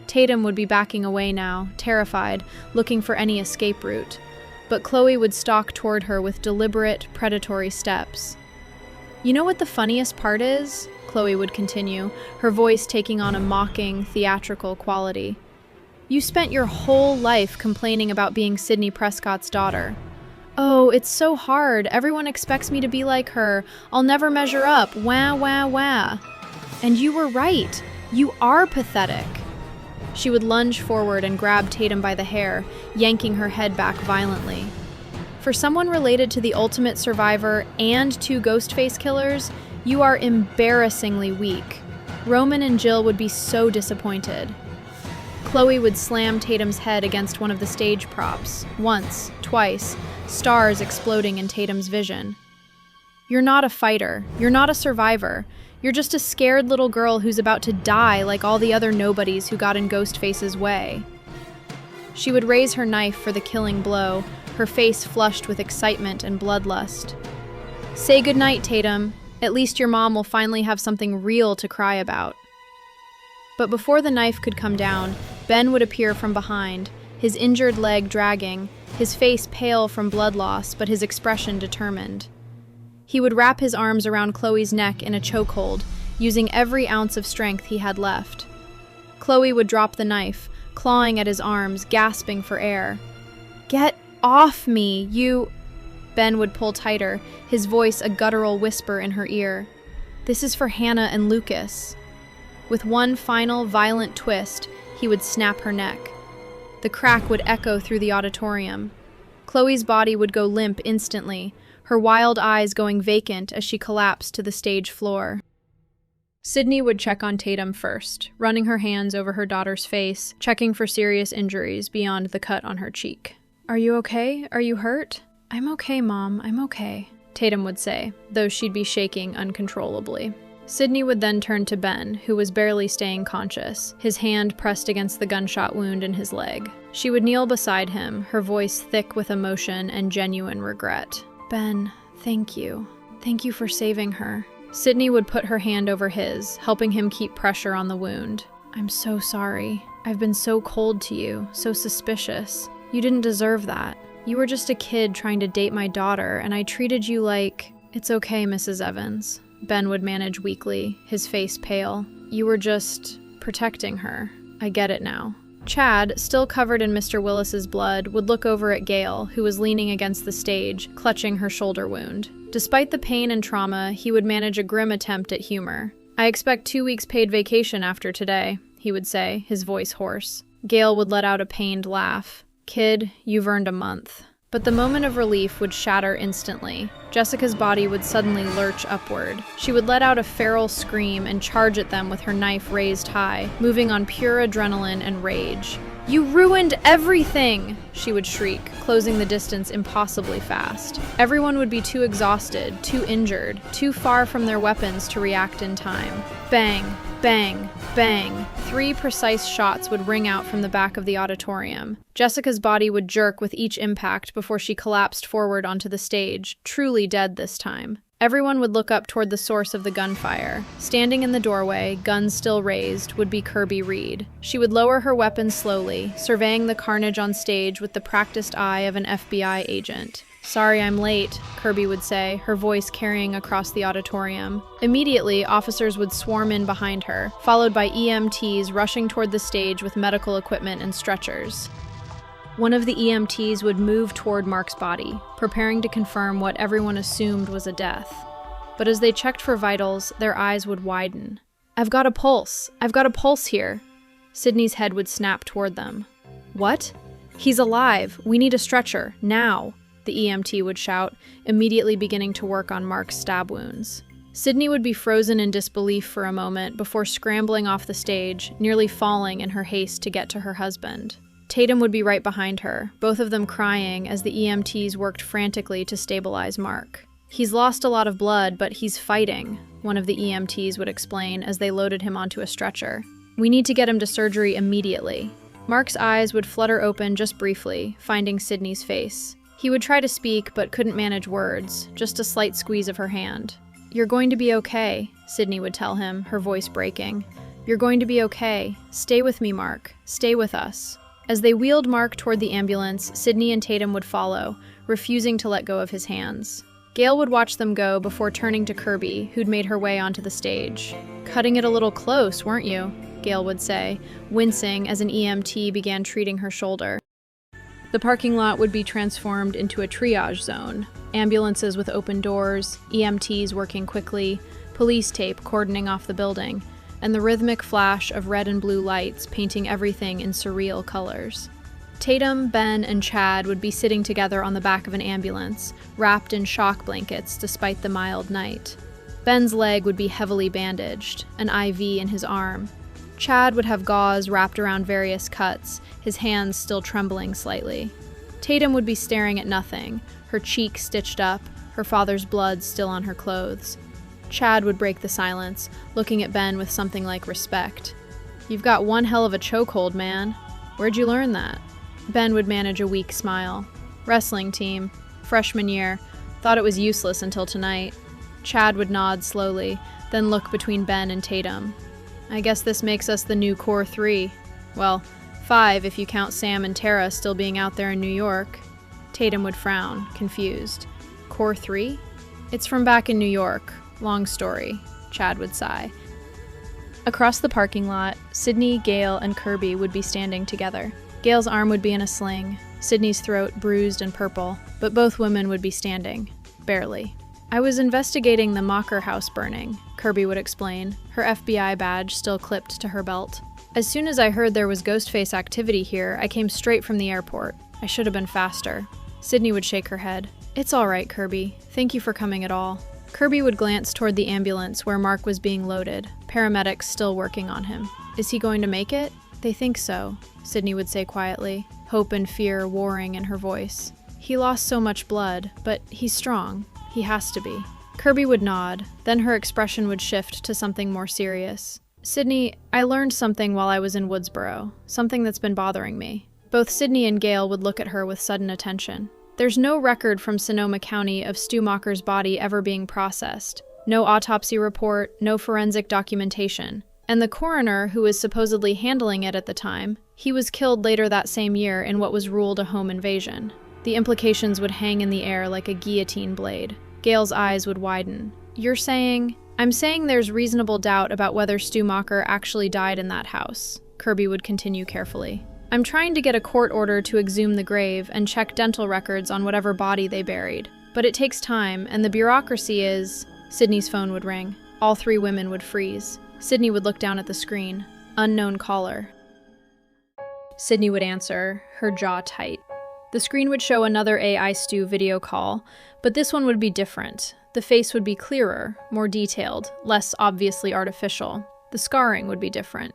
Tatum would be backing away now, terrified, looking for any escape route. But Chloe would stalk toward her with deliberate, predatory steps. "You know what the funniest part is?" Chloe would continue, her voice taking on a mocking, theatrical quality. "You spent your whole life complaining about being Sidney Prescott's daughter. Oh, it's so hard. Everyone expects me to be like her. I'll never measure up. Wah, wah, wah. And you were right. You are pathetic." She would lunge forward and grab Tatum by the hair, yanking her head back violently. For someone related to the ultimate survivor and 2 Ghostface killers, you are embarrassingly weak. Roman and Jill would be so disappointed. Chloe would slam Tatum's head against one of the stage props, once, twice, stars exploding in Tatum's vision. "You're not a fighter. You're not a survivor. You're just a scared little girl who's about to die like all the other nobodies who got in Ghostface's way." She would raise her knife for the killing blow, her face flushed with excitement and bloodlust. "Say goodnight, Tatum. At least your mom will finally have something real to cry about." But before the knife could come down, Ben would appear from behind, his injured leg dragging, his face pale from blood loss, but his expression determined. He would wrap his arms around Chloe's neck in a chokehold, using every ounce of strength he had left. Chloe would drop the knife, clawing at his arms, gasping for air. "Get off me, you—" Ben would pull tighter, his voice a guttural whisper in her ear. This is for Hannah and Lucas. With one final, violent twist, he would snap her neck. The crack would echo through the auditorium. Chloe's body would go limp instantly, her wild eyes going vacant as she collapsed to the stage floor. Sidney would check on Tatum first, running her hands over her daughter's face, checking for serious injuries beyond the cut on her cheek. "Are you okay? Are you hurt?" "I'm okay, Mom, I'm okay," Tatum would say, though she'd be shaking uncontrollably. Sidney would then turn to Ben, who was barely staying conscious, his hand pressed against the gunshot wound in his leg. She would kneel beside him, her voice thick with emotion and genuine regret. "Ben, thank you. Thank you for saving her." Sidney would put her hand over his, helping him keep pressure on the wound. "I'm so sorry. I've been so cold to you, so suspicious. You didn't deserve that. You were just a kid trying to date my daughter, and I treated you like—" "It's okay, Mrs. Evans," Ben would manage weakly, his face pale. "You were just protecting her. I get it now." Chad, still covered in Mr. Willis's blood, would look over at Gail, who was leaning against the stage, clutching her shoulder wound. Despite the pain and trauma, he would manage a grim attempt at humor. "I expect 2 weeks paid vacation after today," he would say, his voice hoarse. Gail would let out a pained laugh. "Kid, you've earned a month." But the moment of relief would shatter instantly. Jessica's body would suddenly lurch upward. She would let out a feral scream and charge at them with her knife raised high, moving on pure adrenaline and rage. "You ruined everything!" she would shriek, closing the distance impossibly fast. Everyone would be too exhausted, too injured, too far from their weapons to react in time. Bang, bang, bang. 3 precise shots would ring out from the back of the auditorium. Jessica's body would jerk with each impact before she collapsed forward onto the stage, truly dead this time. Everyone would look up toward the source of the gunfire. Standing in the doorway, guns still raised, would be Kirby Reed. She would lower her weapon slowly, surveying the carnage on stage with the practiced eye of an FBI agent. "Sorry I'm late," Kirby would say, her voice carrying across the auditorium. Immediately, officers would swarm in behind her, followed by EMTs rushing toward the stage with medical equipment and stretchers. One of the EMTs would move toward Mark's body, preparing to confirm what everyone assumed was a death. But as they checked for vitals, their eyes would widen. "I've got a pulse! I've got a pulse here!" Sidney's head would snap toward them. "What? He's alive! We need a stretcher, now!" the EMT would shout, immediately beginning to work on Mark's stab wounds. Sidney would be frozen in disbelief for a moment before scrambling off the stage, nearly falling in her haste to get to her husband. Tatum would be right behind her, both of them crying as the EMTs worked frantically to stabilize Mark. "He's lost a lot of blood, but he's fighting," one of the EMTs would explain as they loaded him onto a stretcher. "We need to get him to surgery immediately." Mark's eyes would flutter open just briefly, finding Sidney's face. He would try to speak, but couldn't manage words, just a slight squeeze of her hand. "You're going to be okay," Sidney would tell him, her voice breaking. "You're going to be okay. Stay with me, Mark. Stay with us." As they wheeled Mark toward the ambulance, Sidney and Tatum would follow, refusing to let go of his hands. Gail would watch them go before turning to Kirby, who'd made her way onto the stage. "Cutting it a little close, weren't you?" Gail would say, wincing as an EMT began treating her shoulder. The parking lot would be transformed into a triage zone. Ambulances with open doors, EMTs working quickly, police tape cordoning off the building, and the rhythmic flash of red and blue lights painting everything in surreal colors. Tatum, Ben, and Chad would be sitting together on the back of an ambulance, wrapped in shock blankets despite the mild night. Ben's leg would be heavily bandaged, an IV in his arm. Chad would have gauze wrapped around various cuts, his hands still trembling slightly. Tatum would be staring at nothing, her cheek stitched up, her father's blood still on her clothes. Chad would break the silence, looking at Ben with something like respect. "You've got one hell of a chokehold, man. Where'd you learn that?" Ben would manage a weak smile. "Wrestling team. Freshman year. Thought it was useless until tonight." Chad would nod slowly, then look between Ben and Tatum. "I guess this makes us the new Core 3. Well, 5 if you count Sam and Tara still being out there in New York." Tatum would frown, confused. "Core 3? It's from back in New York. Long story," Chad would sigh. Across the parking lot, Sidney, Gail, and Kirby would be standing together. Gail's arm would be in a sling, Sidney's throat bruised and purple, but both women would be standing. Barely. I was investigating the Mocker house burning, Kirby would explain, her FBI badge still clipped to her belt. As soon as I heard there was Ghostface activity here, I came straight from the airport. I should have been faster. Sidney would shake her head. It's all right, Kirby. Thank you for coming at all. Kirby would glance toward the ambulance where Mark was being loaded, paramedics still working on him. Is he going to make it? They think so, Sidney would say quietly, hope and fear warring in her voice. He lost so much blood, but he's strong. He has to be. Kirby would nod, then her expression would shift to something more serious. Sidney, I learned something while I was in Woodsboro, something that's been bothering me. Both Sidney and Gail would look at her with sudden attention. There's no record from Sonoma County of Stu Mocker's body ever being processed. No autopsy report, no forensic documentation. And the coroner, who was supposedly handling it at the time, he was killed later that same year in what was ruled a home invasion. The implications would hang in the air like a guillotine blade. Gail's eyes would widen. You're saying? I'm saying there's reasonable doubt about whether Stu Mocker actually died in that house, Kirby would continue carefully. I'm trying to get a court order to exhume the grave and check dental records on whatever body they buried. But it takes time, and the bureaucracy is... Sidney's phone would ring. All three women would freeze. Sidney would look down at the screen. Unknown caller. Sidney would answer, her jaw tight. The screen would show another AI Stu video call, but this one would be different. The face would be clearer, more detailed, less obviously artificial. The scarring would be different.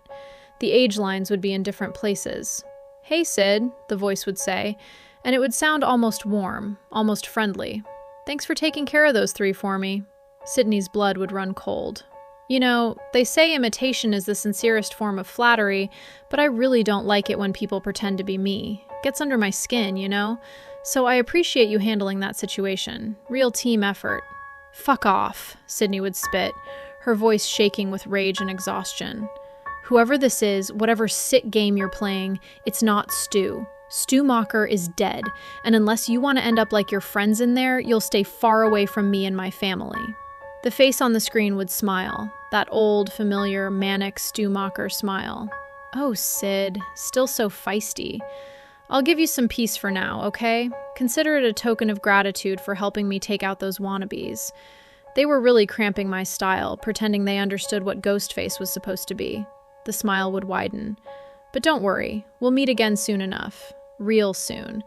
The age lines would be in different places. Hey, Sid, the voice would say, and it would sound almost warm, almost friendly. Thanks for taking care of those three for me. Sidney's blood would run cold. You know, they say imitation is the sincerest form of flattery, but I really don't like it when people pretend to be me. Gets under my skin, you know? So I appreciate you handling that situation. Real team effort. Fuck off, Sidney would spit, her voice shaking with rage and exhaustion. Whoever this is, whatever sick game you're playing, it's not Stu. Stu Mocker is dead, and unless you want to end up like your friends in there, you'll stay far away from me and my family. The face on the screen would smile, that old, familiar, manic Stu Mocker smile. Oh, Sid, still so feisty. I'll give you some peace for now, okay? Consider it a token of gratitude for helping me take out those wannabes. They were really cramping my style, pretending they understood what Ghostface was supposed to be. The smile would widen. But don't worry, we'll meet again soon enough. Real soon.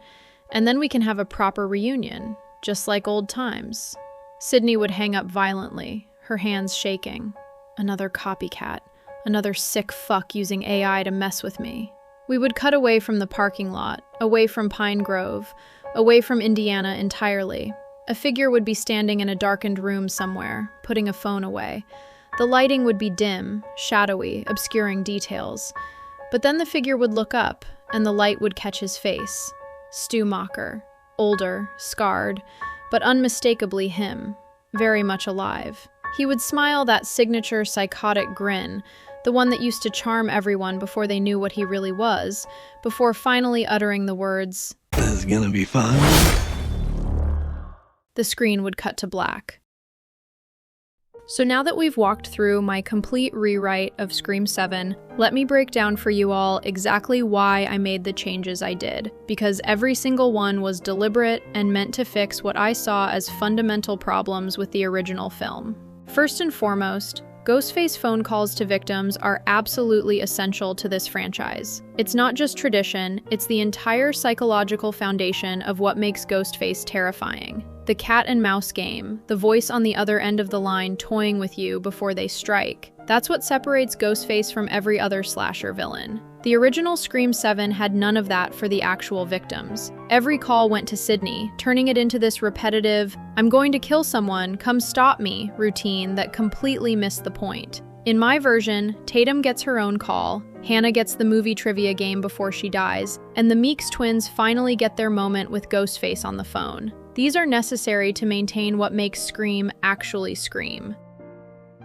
And then we can have a proper reunion, just like old times. Sidney would hang up violently, her hands shaking. Another copycat. Another sick fuck using AI to mess with me. We would cut away from the parking lot, away from Pine Grove, away from Indiana entirely. A figure would be standing in a darkened room somewhere, putting a phone away. The lighting would be dim, shadowy, obscuring details. But then the figure would look up, and the light would catch his face. Stu Mocker. Older, scarred, but unmistakably him. Very much alive. He would smile that signature psychotic grin, the one that used to charm everyone before they knew what he really was, before finally uttering the words, "This is gonna be fun." The screen would cut to black. So now that we've walked through my complete rewrite of Scream 7, let me break down for you all exactly why I made the changes I did, because every single one was deliberate and meant to fix what I saw as fundamental problems with the original film. First and foremost, Ghostface phone calls to victims are absolutely essential to this franchise. It's not just tradition, it's the entire psychological foundation of what makes Ghostface terrifying. The cat and mouse game, the voice on the other end of the line toying with you before they strike. That's what separates Ghostface from every other slasher villain. The original Scream 7 had none of that for the actual victims. Every call went to Sidney, turning it into this repetitive, "I'm going to kill someone, come stop me" routine that completely missed the point. In my version, Tatum gets her own call, Hannah gets the movie trivia game before she dies, and the Meeks twins finally get their moment with Ghostface on the phone. These are necessary to maintain what makes Scream actually Scream.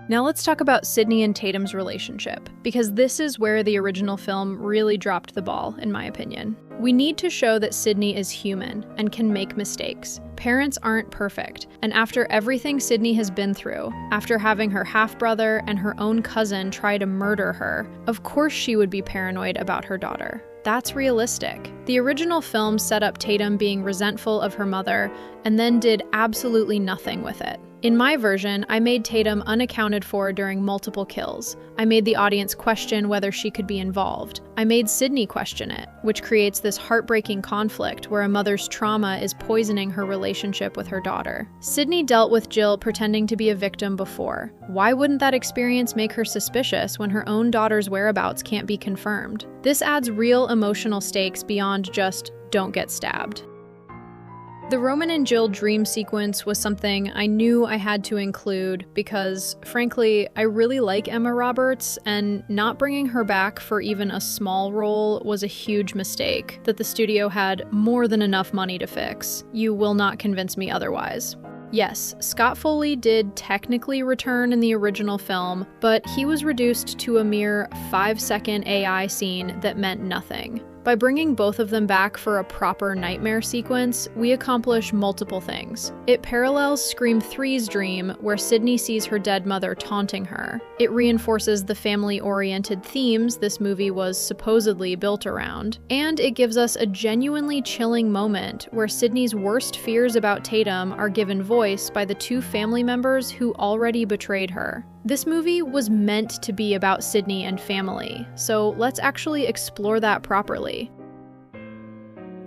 Now let's talk about Sidney and Tatum's relationship, because this is where the original film really dropped the ball, in my opinion. We need to show that Sidney is human and can make mistakes. Parents aren't perfect, and after everything Sidney has been through, after having her half-brother and her own cousin try to murder her, of course she would be paranoid about her daughter. That's realistic. The original film set up Tatum being resentful of her mother and then did absolutely nothing with it. In my version, I made Tatum unaccounted for during multiple kills. I made the audience question whether she could be involved. I made Sidney question it, which creates this heartbreaking conflict where a mother's trauma is poisoning her relationship with her daughter. Sidney dealt with Jill pretending to be a victim before. Why wouldn't that experience make her suspicious when her own daughter's whereabouts can't be confirmed? This adds real emotional stakes beyond just don't get stabbed. The Roman and Jill dream sequence was something I knew I had to include because, frankly, I really like Emma Roberts, and not bringing her back for even a small role was a huge mistake that the studio had more than enough money to fix. You will not convince me otherwise. Yes, Scott Foley did technically return in the original film, but he was reduced to a mere 5-second AI scene that meant nothing. By bringing both of them back for a proper nightmare sequence, we accomplish multiple things. It parallels Scream 3's dream, where Sidney sees her dead mother taunting her. It reinforces the family-oriented themes this movie was supposedly built around. And it gives us a genuinely chilling moment where Sidney's worst fears about Tatum are given voice by the two family members who already betrayed her. This movie was meant to be about Sidney and family, so let's actually explore that properly.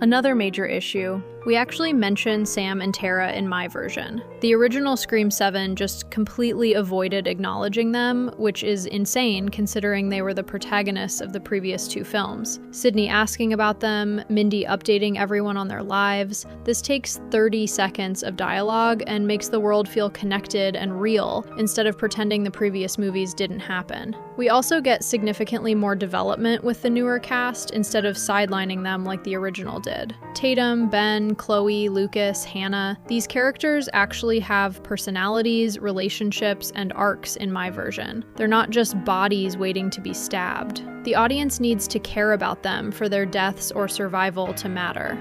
Another major issue, we actually mention Sam and Tara in my version. The original Scream 7 just completely avoided acknowledging them, which is insane considering they were the protagonists of the previous two films. Sidney asking about them, Mindy updating everyone on their lives. This takes 30 seconds of dialogue and makes the world feel connected and real, instead of pretending the previous movies didn't happen. We also get significantly more development with the newer cast, instead of sidelining them like the original did. Tatum, Ben, Chloe, Lucas, Hannah, these characters actually have personalities, relationships, and arcs in my version. They're not just bodies waiting to be stabbed. The audience needs to care about them for their deaths or survival to matter.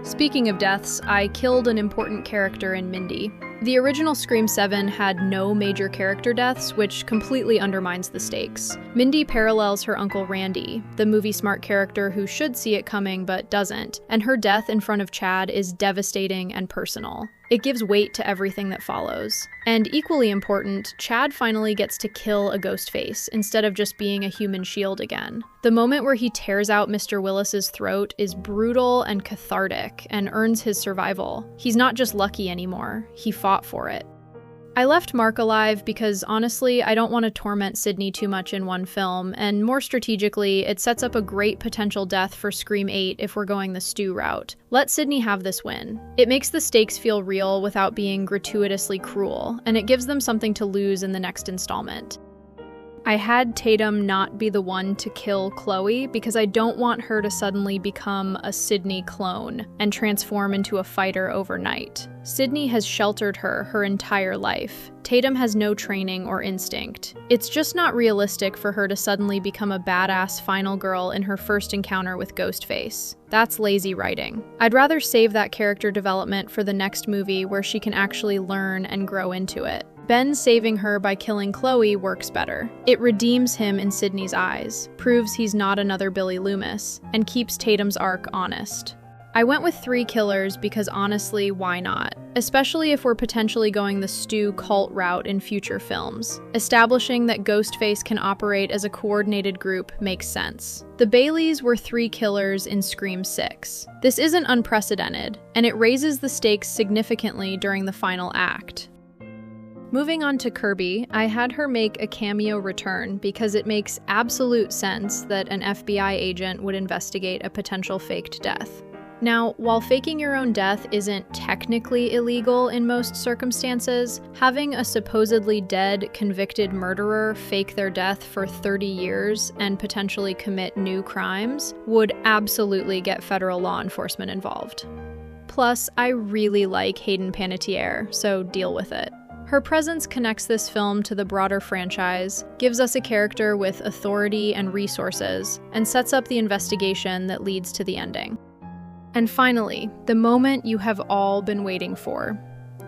Speaking of deaths, I killed an important character in Mindy. The original Scream 7 had no major character deaths, which completely undermines the stakes. Mindy parallels her Uncle Randy, the movie-smart character who should see it coming but doesn't, and her death in front of Chad is devastating and personal. It gives weight to everything that follows. And equally important, Chad finally gets to kill a ghost face instead of just being a human shield again. The moment where he tears out Mr. Willis's throat is brutal and cathartic and earns his survival. He's not just lucky anymore, he fought for it. I left Mark alive because, honestly, I don't want to torment Sidney too much in one film, and more strategically, it sets up a great potential death for Scream 8 if we're going the Stu route. Let Sidney have this win. It makes the stakes feel real without being gratuitously cruel, and it gives them something to lose in the next installment. I had Tatum not be the one to kill Chloe because I don't want her to suddenly become a Sidney clone and transform into a fighter overnight. Sidney has sheltered her entire life. Tatum has no training or instinct. It's just not realistic for her to suddenly become a badass final girl in her first encounter with Ghostface. That's lazy writing. I'd rather save that character development for the next movie where she can actually learn and grow into it. Ben saving her by killing Chloe works better. It redeems him in Sidney's eyes, proves he's not another Billy Loomis, and keeps Tatum's arc honest. I went with 3 killers because honestly, why not? Especially if we're potentially going the Stu cult route in future films. Establishing that Ghostface can operate as a coordinated group makes sense. The Baileys were 3 killers in Scream 6. This isn't unprecedented, and it raises the stakes significantly during the final act. Moving on to Kirby, I had her make a cameo return because it makes absolute sense that an FBI agent would investigate a potential faked death. Now, while faking your own death isn't technically illegal in most circumstances, having a supposedly dead, convicted murderer fake their death for 30 years and potentially commit new crimes would absolutely get federal law enforcement involved. Plus, I really like Hayden Panettiere, so deal with it. Her presence connects this film to the broader franchise, gives us a character with authority and resources, and sets up the investigation that leads to the ending. And finally, the moment you have all been waiting for.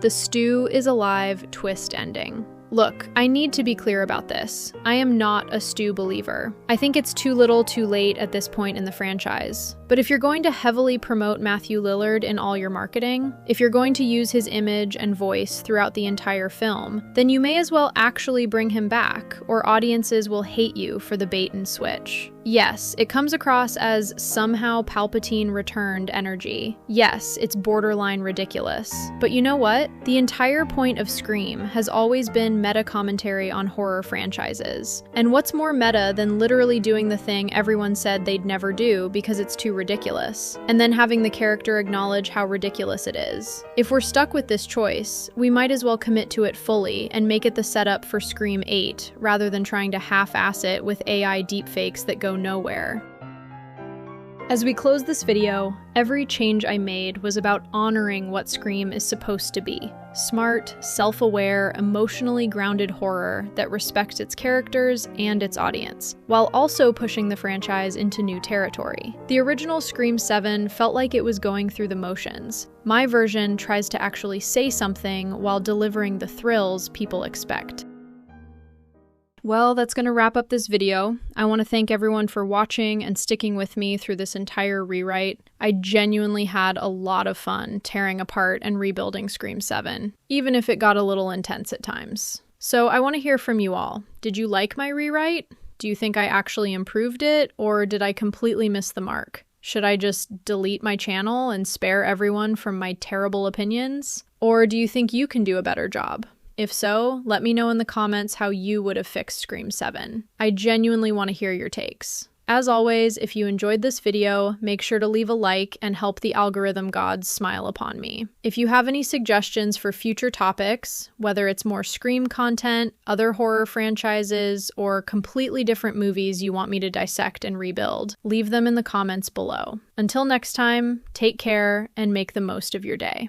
The Stu is alive twist ending. Look, I need to be clear about this. I am not a Stu believer. I think it's too little too late at this point in the franchise. But if you're going to heavily promote Matthew Lillard in all your marketing, if you're going to use his image and voice throughout the entire film, then you may as well actually bring him back, or audiences will hate you for the bait and switch. Yes, it comes across as somehow Palpatine returned energy. Yes, it's borderline ridiculous. But you know what? The entire point of Scream has always been meta-commentary on horror franchises. And what's more meta than literally doing the thing everyone said they'd never do because it's too ridiculous, and then having the character acknowledge how ridiculous it is? If we're stuck with this choice, we might as well commit to it fully and make it the setup for Scream 8, rather than trying to half-ass it with AI deepfakes that go nowhere. As we close this video, every change I made was about honoring what Scream is supposed to be. Smart, self-aware, emotionally grounded horror that respects its characters and its audience, while also pushing the franchise into new territory. The original Scream 7 felt like it was going through the motions. My version tries to actually say something while delivering the thrills people expect. Well, that's going to wrap up this video. I want to thank everyone for watching and sticking with me through this entire rewrite. I genuinely had a lot of fun tearing apart and rebuilding Scream 7, even if it got a little intense at times. So I want to hear from you all. Did you like my rewrite? Do you think I actually improved it, or did I completely miss the mark? Should I just delete my channel and spare everyone from my terrible opinions? Or do you think you can do a better job? If so, let me know in the comments how you would have fixed Scream 7. I genuinely want to hear your takes. As always, if you enjoyed this video, make sure to leave a like and help the algorithm gods smile upon me. If you have any suggestions for future topics, whether it's more Scream content, other horror franchises, or completely different movies you want me to dissect and rebuild, leave them in the comments below. Until next time, take care and make the most of your day.